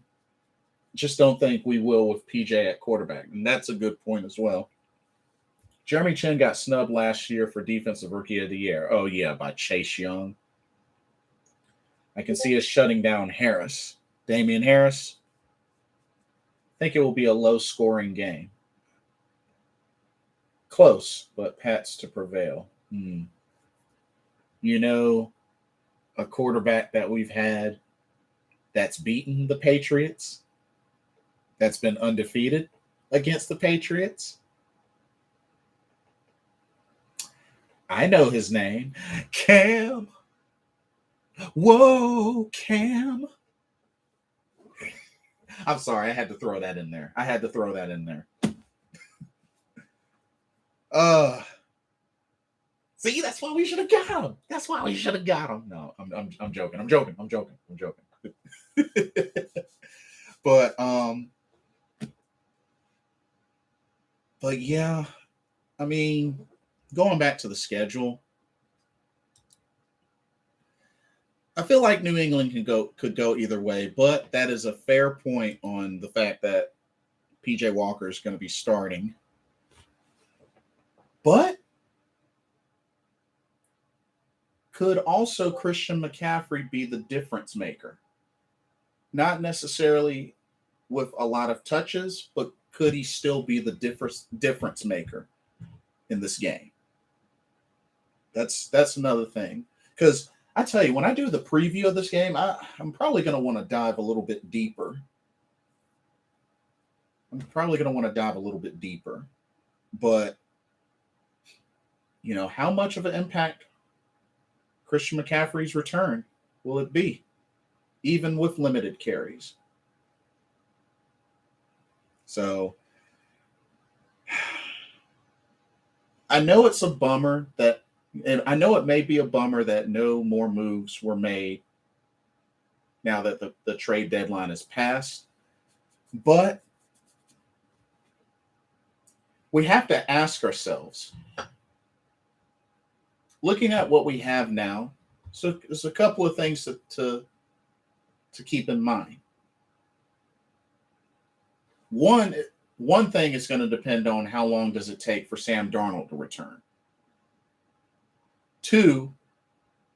Just don't think we will with PJ at quarterback. And that's a good point as well. Jeremy Chin got snubbed last year for Defensive Rookie of the Year. Oh, yeah, by Chase Young. I can see us shutting down Harris. Damian Harris. I think it will be a low scoring game. Close, but Pats to prevail. You know, a quarterback that we've had that's beaten the Patriots, that's been undefeated against the Patriots. I know his name. Cam. Whoa, Cam. I'm sorry, I had to throw that in there. Uh See, that's why we should have got him. No, I'm joking. but but yeah, I mean, going back to the schedule, I feel like New England could go either way, but that is a fair point on the fact that PJ Walker is going to be starting. But could also Christian McCaffrey be the difference maker? Not necessarily with a lot of touches, but could he still be the difference maker in this game? That's another thing. Because I tell you, when I do the preview of this game, I'm probably going to want to dive a little bit deeper. But, how much of an impact Christian McCaffrey's return will it be, even with limited carries? So I know it's a bummer and I know it may be a bummer that no more moves were made now that the trade deadline is passed. But we have to ask ourselves, looking at what we have now, so there's a couple of things to keep in mind. One thing is going to depend on how long does it take for Sam Darnold to return. 2,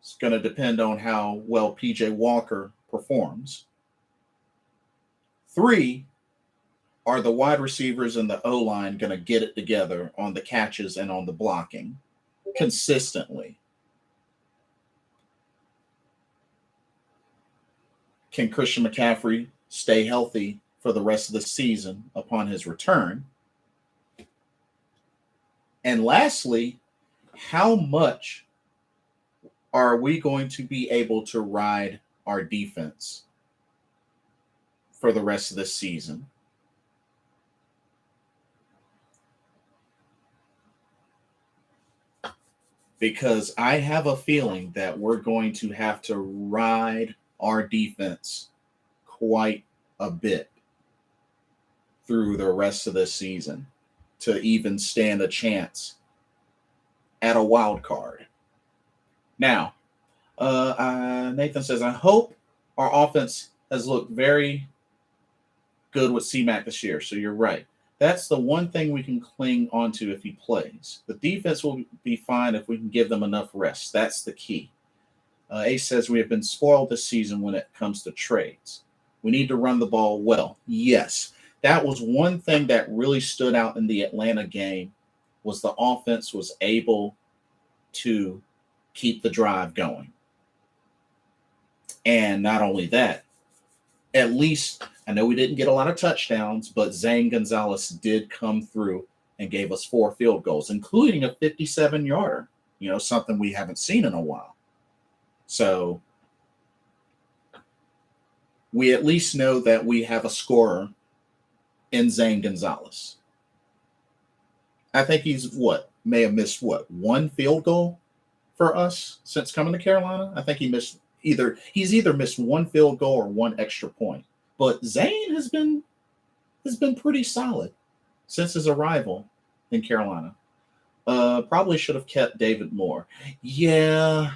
it's going to depend on how well PJ Walker performs. 3, are the wide receivers and the O-line going to get it together on the catches and on the blocking consistently? Can Christian McCaffrey stay healthy for the rest of the season upon his return? And lastly, how much are we going to be able to ride our defense for the rest of the season? Because I have a feeling that we're going to have to ride our defense quite a bit through the rest of this season to even stand a chance at a wild card. Now, Nathan says, I hope our offense has looked very good with C-Mac this year. So you're right. That's the one thing we can cling onto if he plays. The defense will be fine if we can give them enough rest. That's the key. Ace says we have been spoiled this season when it comes to trades. We need to run the ball well. Yes, that was one thing that really stood out in the Atlanta game, was the offense was able to keep the drive going. And not only that, at least, I know we didn't get a lot of touchdowns, but Zane Gonzalez did come through and gave us 4 field goals, including a 57-yarder, something we haven't seen in a while. So we at least know that we have a scorer in Zane Gonzalez. I think he's may have missed 1 field goal for us since coming to Carolina. I think he's either missed 1 field goal or 1 extra point. But Zane has been pretty solid since his arrival in Carolina. Probably should have kept David Moore. Yeah,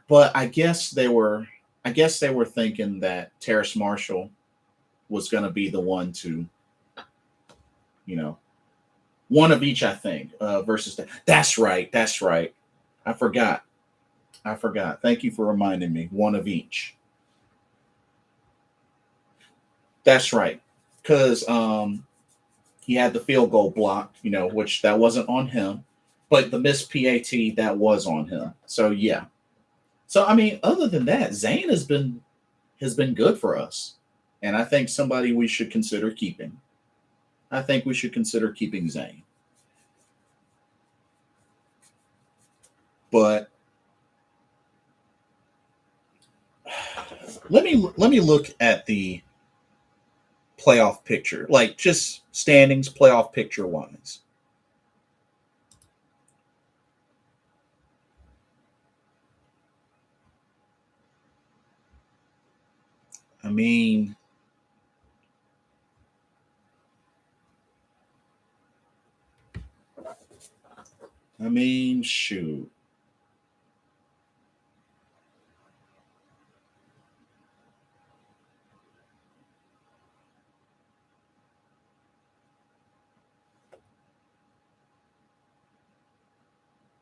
but I guess they were thinking that Terrace Marshall was going to be the one to, you know, one of each. I think versus that's right. That's right. I forgot. I forgot. Thank you for reminding me. One of each. That's right. Because he had the field goal blocked, which that wasn't on him, but the missed PAT that was on him. So yeah. So I mean, other than that, Zane has been good for us, and I think somebody we should consider keeping. I think we should consider keeping Zane. But let me look at the playoff picture, like just standings playoff picture wise. I mean, shoot.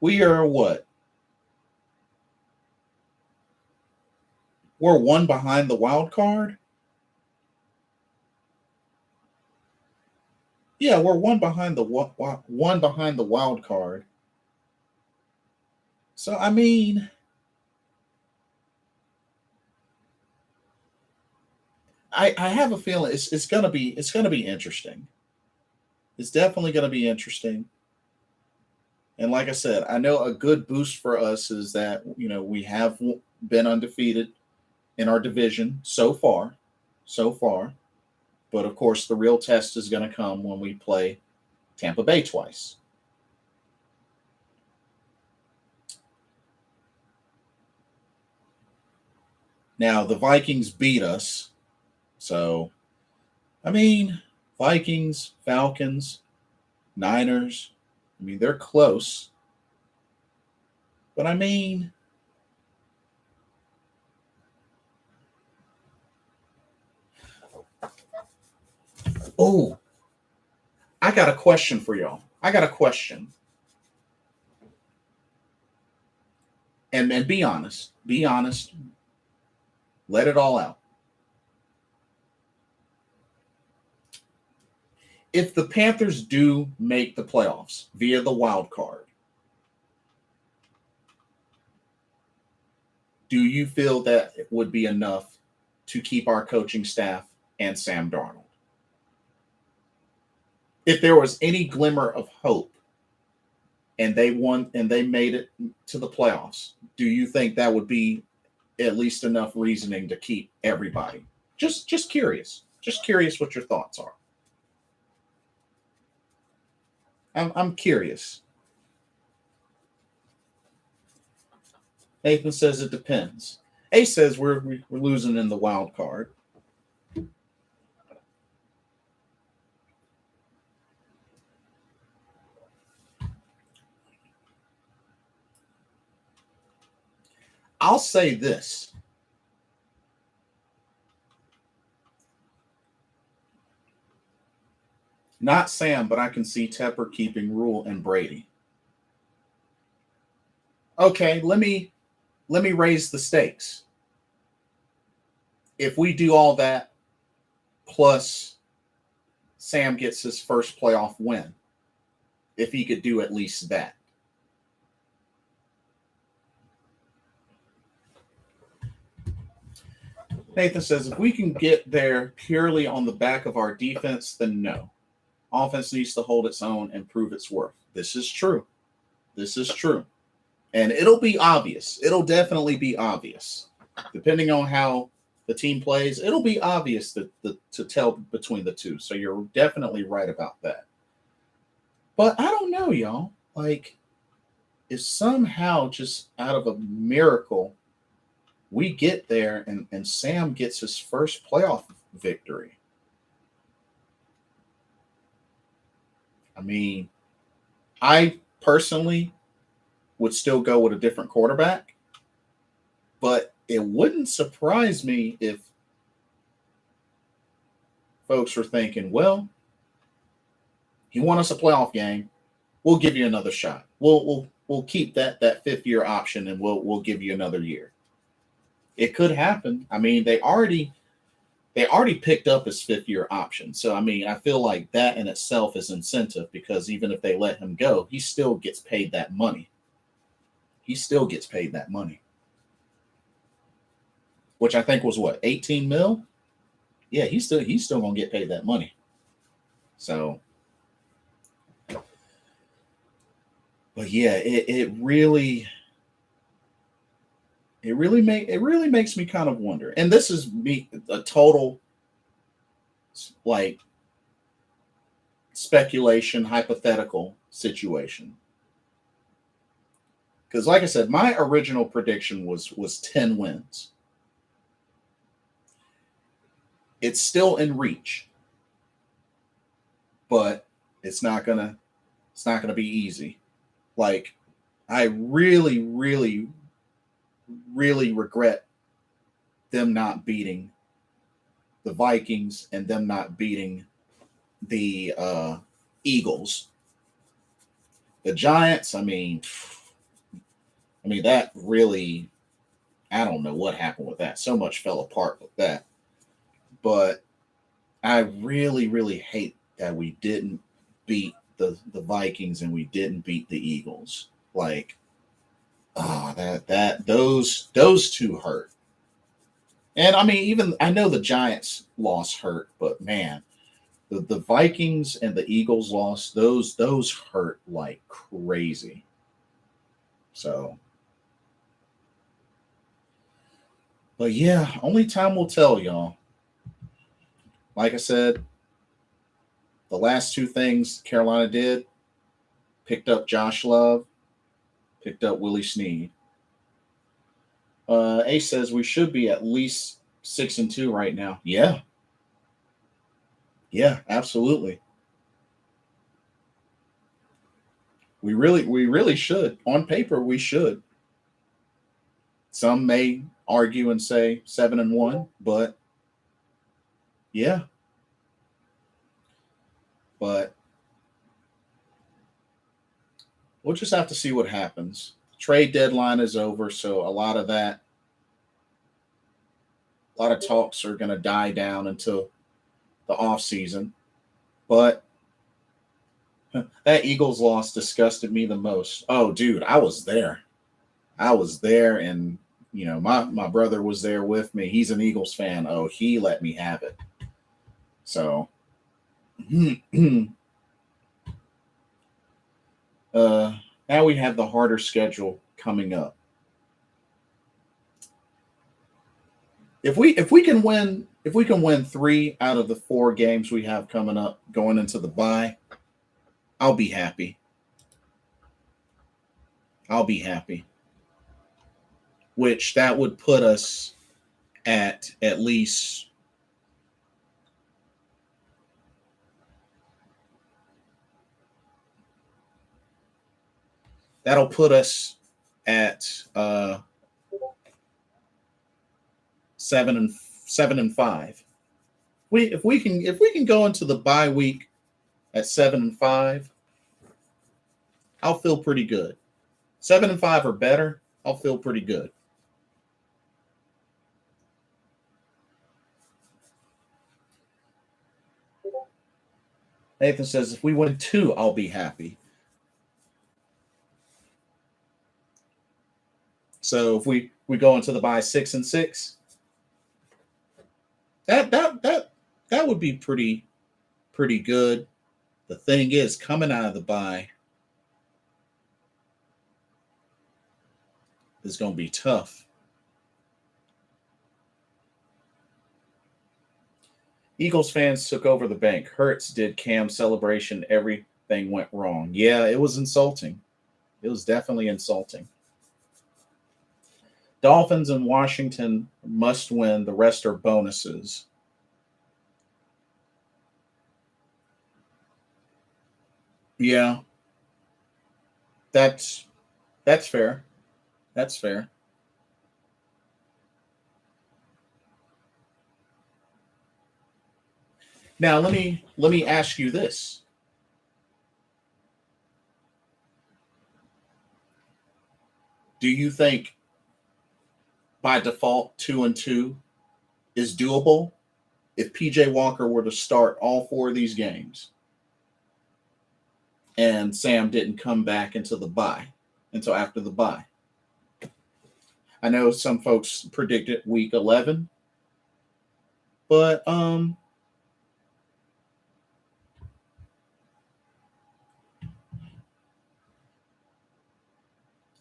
We are what? We're one behind the wild card. Yeah, we're one behind the wild card. So I mean, I have a feeling it's gonna be interesting. It's definitely gonna be interesting. And like I said, I know a good boost for us is that we have been undefeated in our division so far, so far. But of course, the real test is going to come when we play Tampa Bay twice. Now the Vikings beat us, so I mean, Vikings, Falcons, Niners. I mean, they're close, but I mean, oh, I got a question for y'all. I got a question, and be honest. Be honest. Let it all out. If the Panthers do make the playoffs via the wild card, do you feel that it would be enough to keep our coaching staff and Sam Darnold? If there was any glimmer of hope and they won and they made it to the playoffs, do you think that would be at least enough reasoning to keep everybody? Just curious. Just curious what your thoughts are. I'm curious. Nathan says it depends. Ace says we're losing in the wild card. I'll say this. Not Sam, but I can see Tepper keeping Rule and Brady. Okay, let me raise the stakes. If we do all that, plus Sam gets his first playoff win, if he could do at least that. Nathan says if we can get there purely on the back of our defense, then no. Offense needs to hold its own and prove its worth. This is true. This is true. And it'll be obvious. It'll definitely be obvious. Depending on how the team plays, it'll be obvious to tell between the two. So you're definitely right about that. But I don't know, y'all. Like, if somehow, just out of a miracle, we get there and Sam gets his first playoff victory, I mean, I personally would still go with a different quarterback, but it wouldn't surprise me if folks were thinking, well, he won us a playoff game. We'll give you another shot. We'll keep that 5th-year option, and we'll give you another year. It could happen. I mean, they already picked up his 5th-year option. So I mean, I feel like that in itself is incentive, because even if they let him go, he still gets paid that money. He still gets paid that money, which I think was what, 18 mil? Yeah, he's still gonna get paid that money. So, but yeah, it really makes me kind of wonder. And this is me, a total like speculation, hypothetical situation. Because like I said, my original prediction was 10 wins. It's still in reach, but it's not gonna be easy. Like, I really, really, really regret them not beating the Vikings and them not beating the Eagles. The Giants, I mean, that really, I don't know what happened with that. So much fell apart with that. But I really, really hate that we didn't beat the Vikings and we didn't beat the Eagles. Like, those two hurt. And I mean, even I know the Giants loss hurt, but man, the Vikings and the Eagles loss, those hurt like crazy. So, but yeah, only time will tell, y'all. Like I said, the last 2 things Carolina did, picked up Josh Love, picked up Willie Sneed. Ace says we should be at least 6-2 right now. Yeah. Yeah, absolutely. We really should. On paper, we should. Some may argue and say 7-1, but yeah. But we'll just have to see what happens. Trade deadline is over, so a lot of talks are going to die down until the off season. But that Eagles loss disgusted me the most. Oh, dude, I was there, and my brother was there with me. He's an Eagles fan. Oh, he let me have it. So, now we have the harder schedule coming up. If we can win 3 out of the 4 games we have coming up going into the bye, I'll be happy. Which that would put us at least that'll put us at 7-5. If we can go into the bye week at 7-5, I'll feel pretty good. 7-5 or better, I'll feel pretty good. Nathan says if we win 2, I'll be happy. So if we go into the bye 6-6, that would be pretty good. The thing is, coming out of the bye is going to be tough. Eagles fans took over the bank. Hurts did Cam celebration. Everything went wrong. Yeah, it was insulting. It was definitely insulting. Dolphins and Washington must win. The rest are bonuses. Yeah, that's that's fair. That's fair. Now let me ask you this. Do you think by default 2-2 is doable if PJ Walker were to start all four of these games and Sam didn't come back into the bye until after the bye? I know some folks predicted week 11, but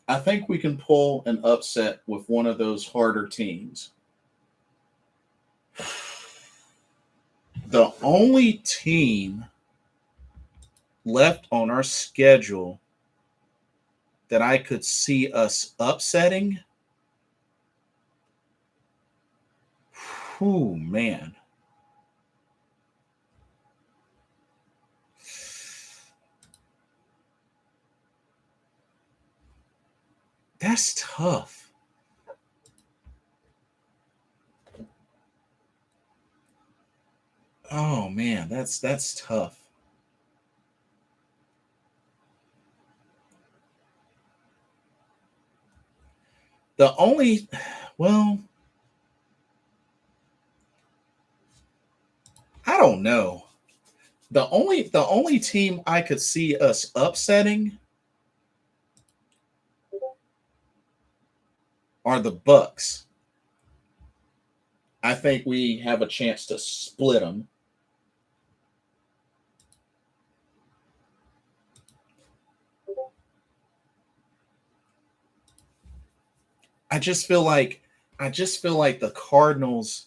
I think we can pull an upset with one of those harder teams. The only team left on our schedule that I could see us upsetting, whew, man. That's tough. Oh man, that's tough. The only well, I don't know. The only team I could see us upsetting are the Bucks. I think we have a chance to split them. I just feel like the Cardinals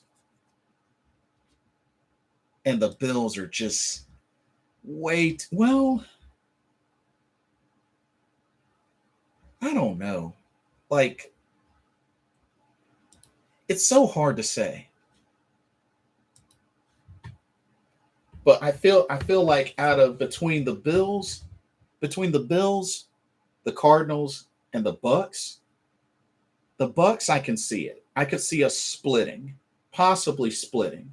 and the Bills are just wait. Well, I don't know. Like it's so hard to say. But I feel like out of between the Bills, the Cardinals, and the Bucks I can see it. I could see us splitting, possibly splitting.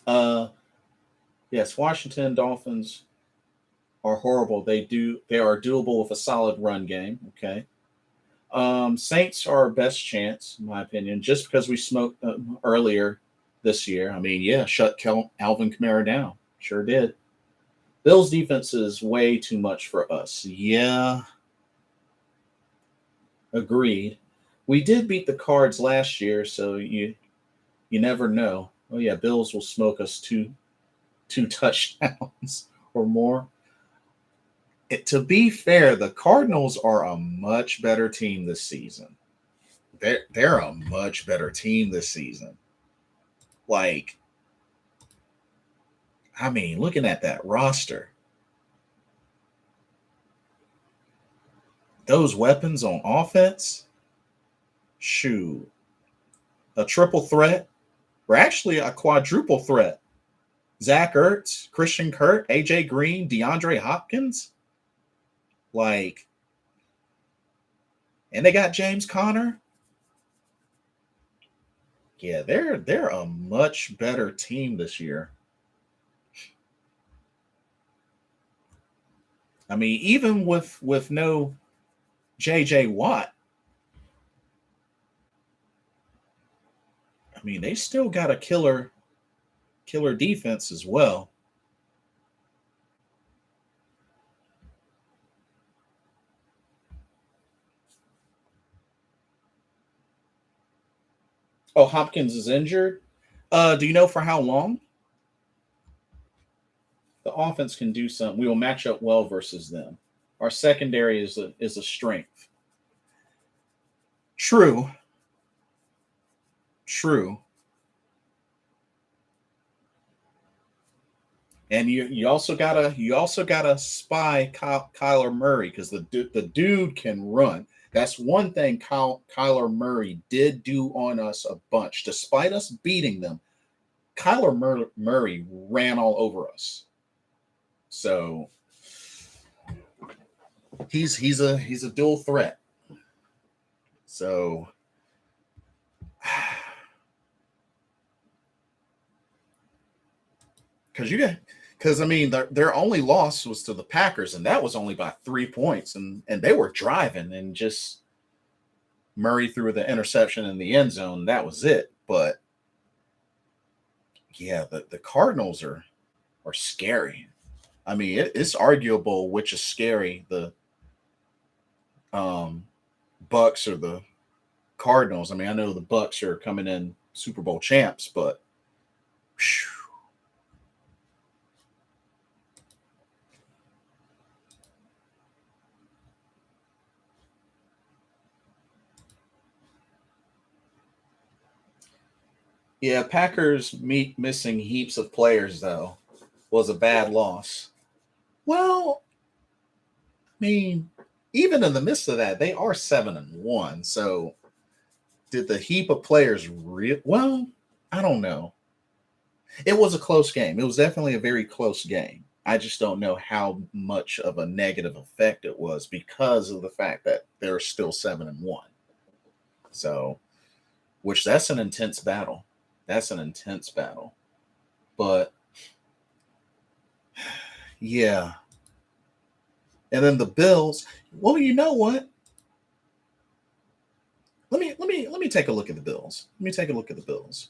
Uh yes, Washington Dolphins are horrible. They are doable with a solid run game. Okay. Saints are our best chance, in my opinion, just because we smoked earlier this year. I mean, yeah, shut Alvin Kamara down. Sure did. Bills defense is way too much for us. Yeah, agreed. We did beat the Cards last year, so you never know. Oh yeah, Bills will smoke us two touchdowns or more. To be fair, the Cardinals are a much better team this season. They're a much better team this season. Like, I mean, looking at that roster, those weapons on offense, shoot, a triple threat, or actually a quadruple threat. Zach Ertz, Christian Kirk, AJ Green, DeAndre Hopkins, like, and they got James Conner. Yeah, they're a much better team this year. I mean, even with no JJ Watt, I mean, they still got a killer defense as well. Oh, Hopkins is injured. Do you know for how long? The offense can do something. We will match up well versus them. Our secondary is a strength. True, true. And you also gotta spy Kyler Murray because the dude can run. That's one thing Kyler Murray did do on us a bunch, despite us beating them. Kyler Murray ran all over us. So he's a dual threat. So because I mean their only loss was to the Packers, and that was only by 3 points, and they were driving and just Murray threw the interception in the end zone. That was it. But yeah, the Cardinals are scary. I mean, it's arguable which is scary, the Bucks or the Cardinals. I mean, I know the Bucks are coming in Super Bowl champs, but whew. Yeah, Packers missing heaps of players though was a bad loss. Well, I mean, even in the midst of that, they are 7-1. So did the heap of players well, I don't know. It was a close game. It was definitely a very close game. I just don't know how much of a negative effect it was because of the fact that they're still 7-1. So, which that's an intense battle. That's an intense battle. But yeah. And then the Bills, well, you know what? Let me take a look at the Bills. Let me take a look at the Bills.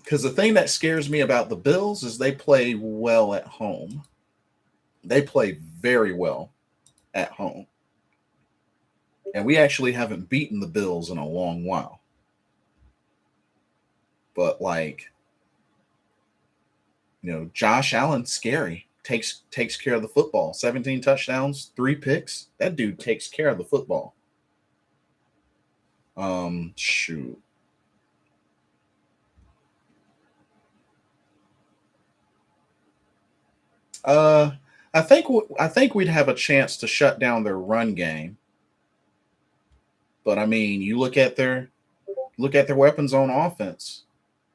Because the thing that scares me about the Bills is they play well at home. They play very well at home. And we actually haven't beaten the Bills in a long while. But like, Josh Allen, scary. Takes care of the football. 17 touchdowns, 3 picks. That dude takes care of the football. Shoot. I think we'd have a chance to shut down their run game. But I mean, you look at their weapons on offense.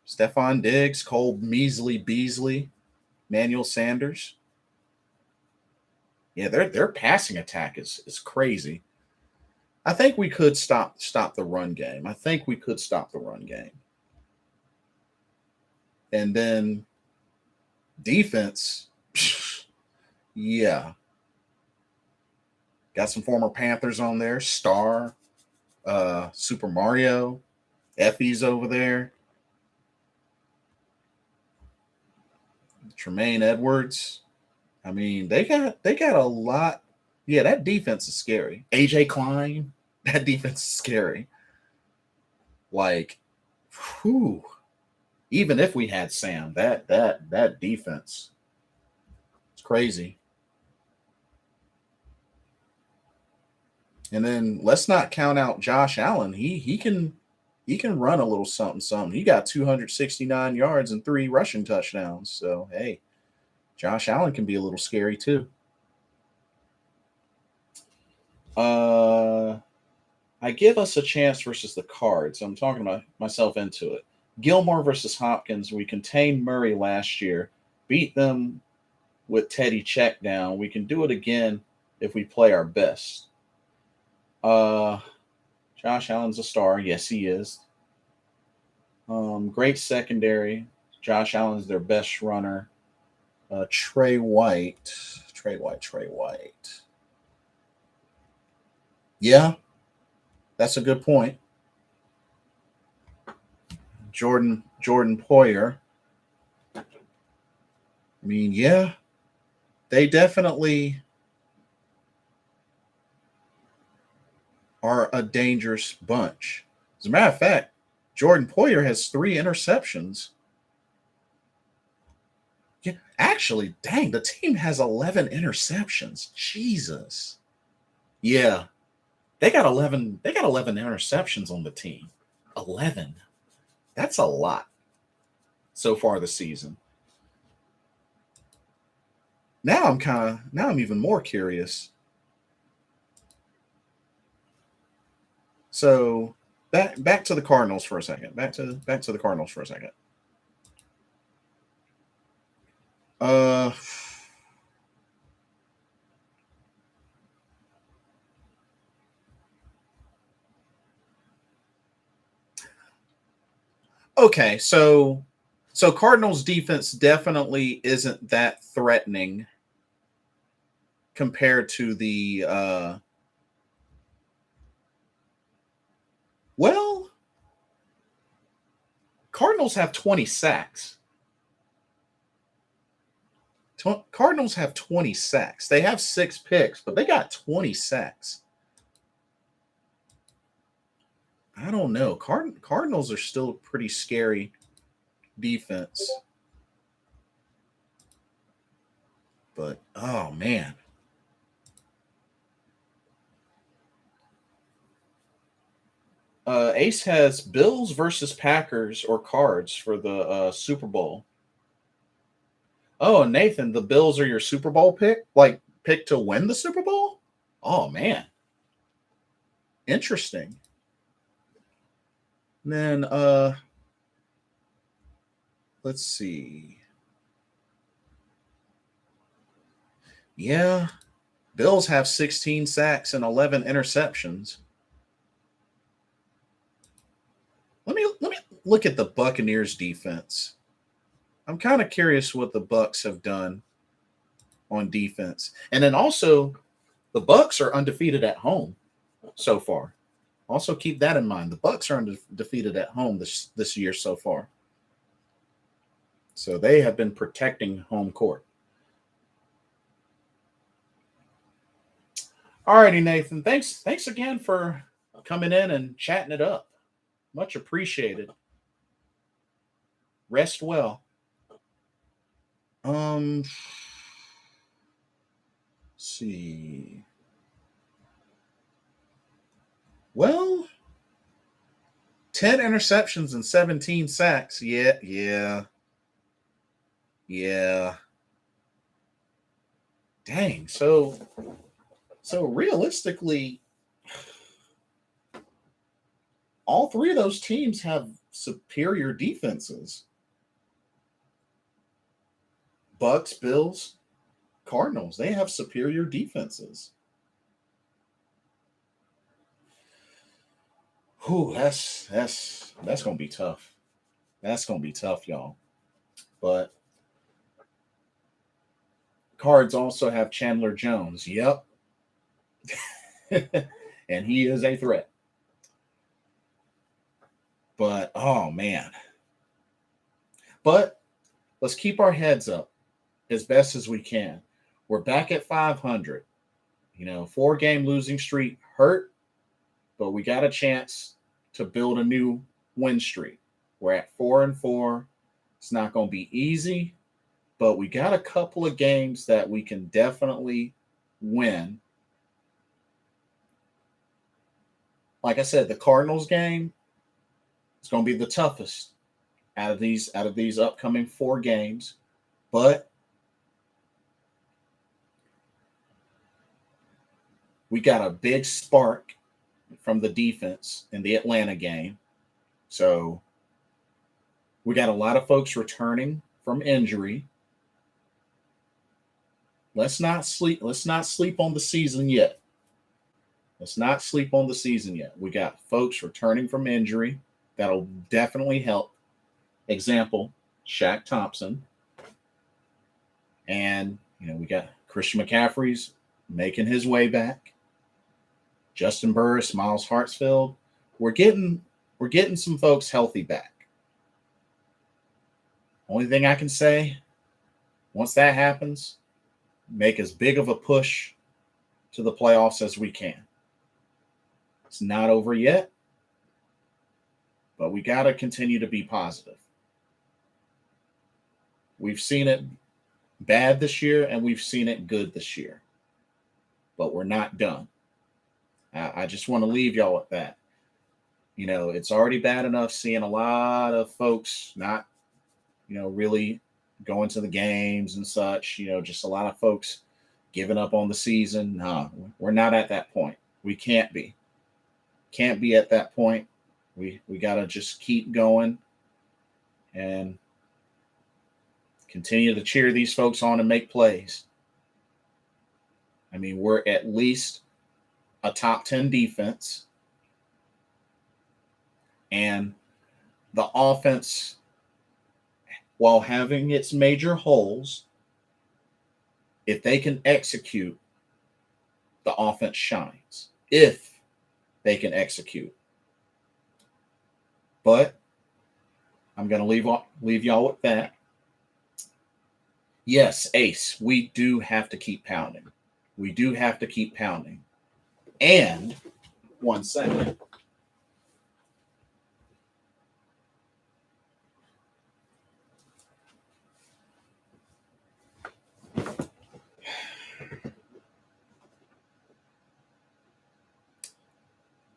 Stephon Diggs, Cole Beasley, Manuel Sanders. Yeah, their passing attack is crazy. I think we could stop the run game. I think we could stop the run game. And then defense, yeah. Got some former Panthers on there. Star, Super Mario, Effie's over there. Tremaine Edwards. I mean, they got a lot. Yeah, that defense is scary. AJ Klein, that defense is scary. Like, whew. Even if we had Sam, that defense, it's crazy. And then let's not count out Josh Allen. He can run a little something. He got 269 yards and 3 rushing touchdowns. So hey, Josh Allen can be a little scary too. I give us a chance versus the Cards. I'm talking about myself into it. Gilmore versus Hopkins. We contained Murray last year, beat them with Teddy check down. We can do it again if we play our best. Josh Allen's a star. Yes, he is. Great secondary. Josh Allen's their best runner. Trey White. Yeah, that's a good point. Jordan Poyer. I mean, yeah, they definitely are a dangerous bunch. As a matter of fact, Jordan Poyer has 3 interceptions. Yeah, actually, dang, the team has 11 interceptions. Jesus. Yeah. They got 11 interceptions on the team. 11. That's a lot so far this season. Now I'm even more curious. So back to the Cardinals for a second. Back to the Cardinals for a second. Okay, so Cardinals defense definitely isn't that threatening compared to the well, Cardinals have 20 sacks. Cardinals have 20 sacks. They have 6 picks, but they got 20 sacks. I don't know. Cardinals are still a pretty scary defense. But, oh, man. Ace has Bills versus Packers or Cards for the Super Bowl. Oh, Nathan, the Bills are your Super Bowl pick? Like, pick to win the Super Bowl? Oh, man. Interesting. And then, let's see. Yeah. Bills have 16 sacks and 11 interceptions. Let me look at the Buccaneers defense. I'm kind of curious what the Bucs have done on defense. And then also the Bucs are undefeated at home so far. Also keep that in mind. The Bucs are undefeated at home this year so far. So they have been protecting home court. All righty, Nathan. Thanks again for coming in and chatting it up. Much appreciated. Rest well. Let's see. Well, 10 interceptions and 17 sacks. Yeah. Dang. So realistically, all three of those teams have superior defenses. Bucks, Bills, Cardinals, they have superior defenses. Whew, that's gonna be tough. That's gonna be tough, y'all. But Cards also have Chandler Jones. Yep. And he is a threat. But oh man. But let's keep our heads up as best as we can. We're back at 500. 4-game losing streak hurt, but we got a chance to build a new win streak. We're at 4-4. It's not going to be easy, but we got a couple of games that we can definitely win. Like I said, the Cardinals game is going to be the toughest out of these upcoming 4 games, but we got a big spark from the defense in the Atlanta game. So we got a lot of folks returning from injury. Let's not sleep on the season yet. We got folks returning from injury. That'll definitely help. Example, Shaq Thompson. And, we got Christian McCaffrey's making his way back. Justin Burris, Miles Hartsfield. We're getting some folks healthy back. Only thing I can say, once that happens, make as big of a push to the playoffs as we can. It's not over yet, but we got to continue to be positive. We've seen it bad this year, and we've seen it good this year, but we're not done. I just want to leave y'all with that. It's already bad enough seeing a lot of folks not, really going to the games and such. Just a lot of folks giving up on the season. No, we're not at that point. We can't be. Can't be at that point. We got to just keep going and continue to cheer these folks on and make plays. I mean, we're at least a top 10 defense. And the offense, while having its major holes, if they can execute, the offense shines. If they can execute. But I'm going to leave y'all with that. Yes, Ace, we do have to keep pounding. We do have to keep pounding. And 1 second.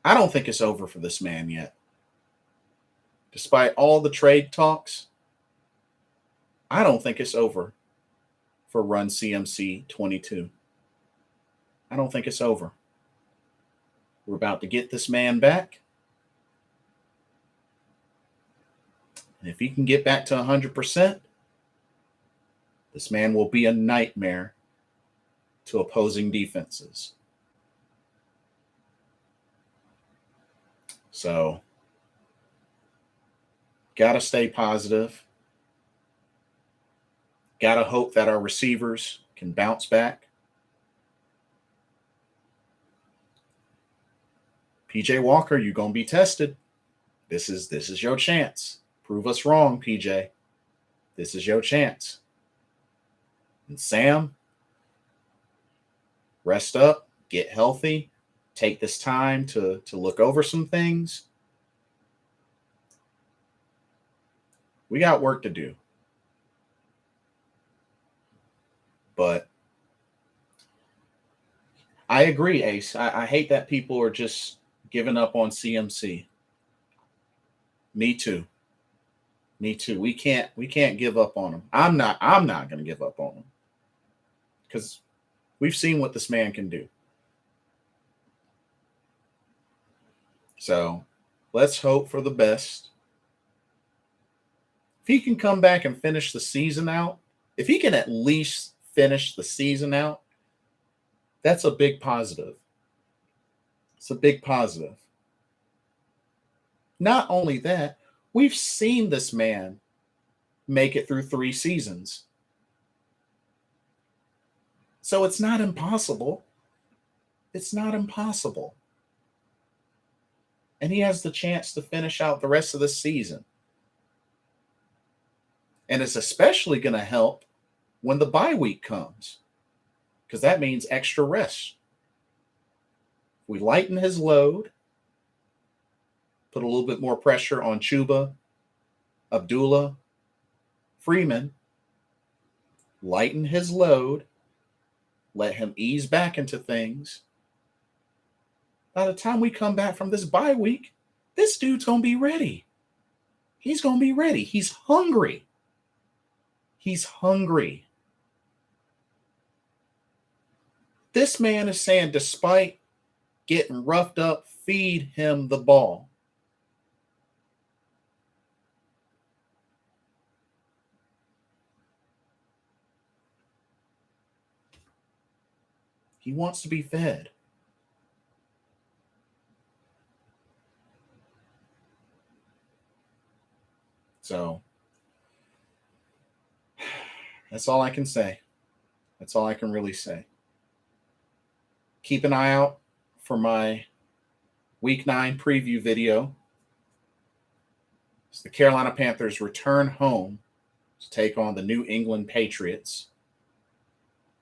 I don't think it's over for this man yet. Despite all the trade talks, I don't think it's over for Run CMC 22. I don't think it's over. We're about to get this man back. And if he can get back to 100%, this man will be a nightmare to opposing defenses. So, got to stay positive. Got to hope that our receivers can bounce back. PJ Walker, you're going to be tested. This is your chance. Prove us wrong, PJ. This is your chance. And Sam, rest up, get healthy, take this time to look over some things. We got work to do. But I agree, Ace. I hate that people are just giving up on CMC. Me too. Me too. We can't give up on him. I'm not going to give up on him. Because we've seen what this man can do. So let's hope for the best. If he can come back and finish the season out, if he can at least finish the season out, that's a big positive. It's a big positive. Not only that, we've seen this man make it through 3 seasons. So it's not impossible. It's not impossible. And he has the chance to finish out the rest of the season. And it's especially going to help when the bye week comes, because that means extra rest. We lighten his load, put a little bit more pressure on Chuba, Abdullah, Freeman, lighten his load, let him ease back into things. By the time we come back from this bye week, this dude's going to be ready. He's going to be ready. He's hungry. He's hungry. This man is saying, despite getting roughed up, feed him the ball. He wants to be fed. So that's all I can say. That's all I can really say. Keep an eye out for my Week 9 preview video. As the Carolina Panthers return home to take on the New England Patriots.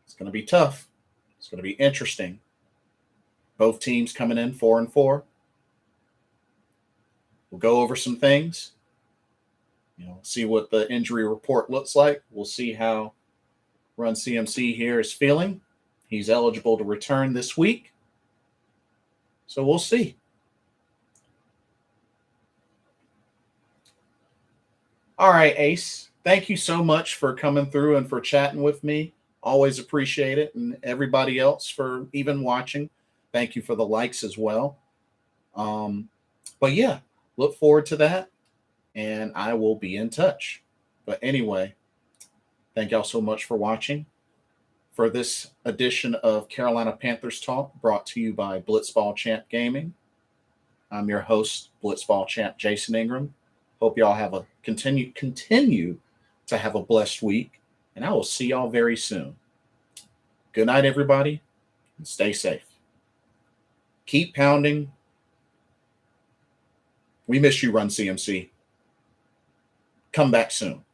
It's going to be tough. It's going to be interesting. Both teams coming in 4-4. We'll go over some things. See what the injury report looks like. We'll see how Run CMC here is feeling. He's eligible to return this week. So we'll see. All right, Ace. Thank you so much for coming through and for chatting with me. Always appreciate it. And everybody else for even watching. Thank you for the likes as well. But yeah, look forward to that, and I will be in touch. But anyway, thank y'all so much for watching. For this edition of Carolina Panthers Talk, brought to you by Blitzball Champ Gaming, I'm your host, Blitzball Champ Jason Ingram. Hope y'all have a continue to have a blessed week, and I will see y'all very soon. Good night, everybody, and stay safe. Keep pounding. We miss you, Run CMC. Come back soon.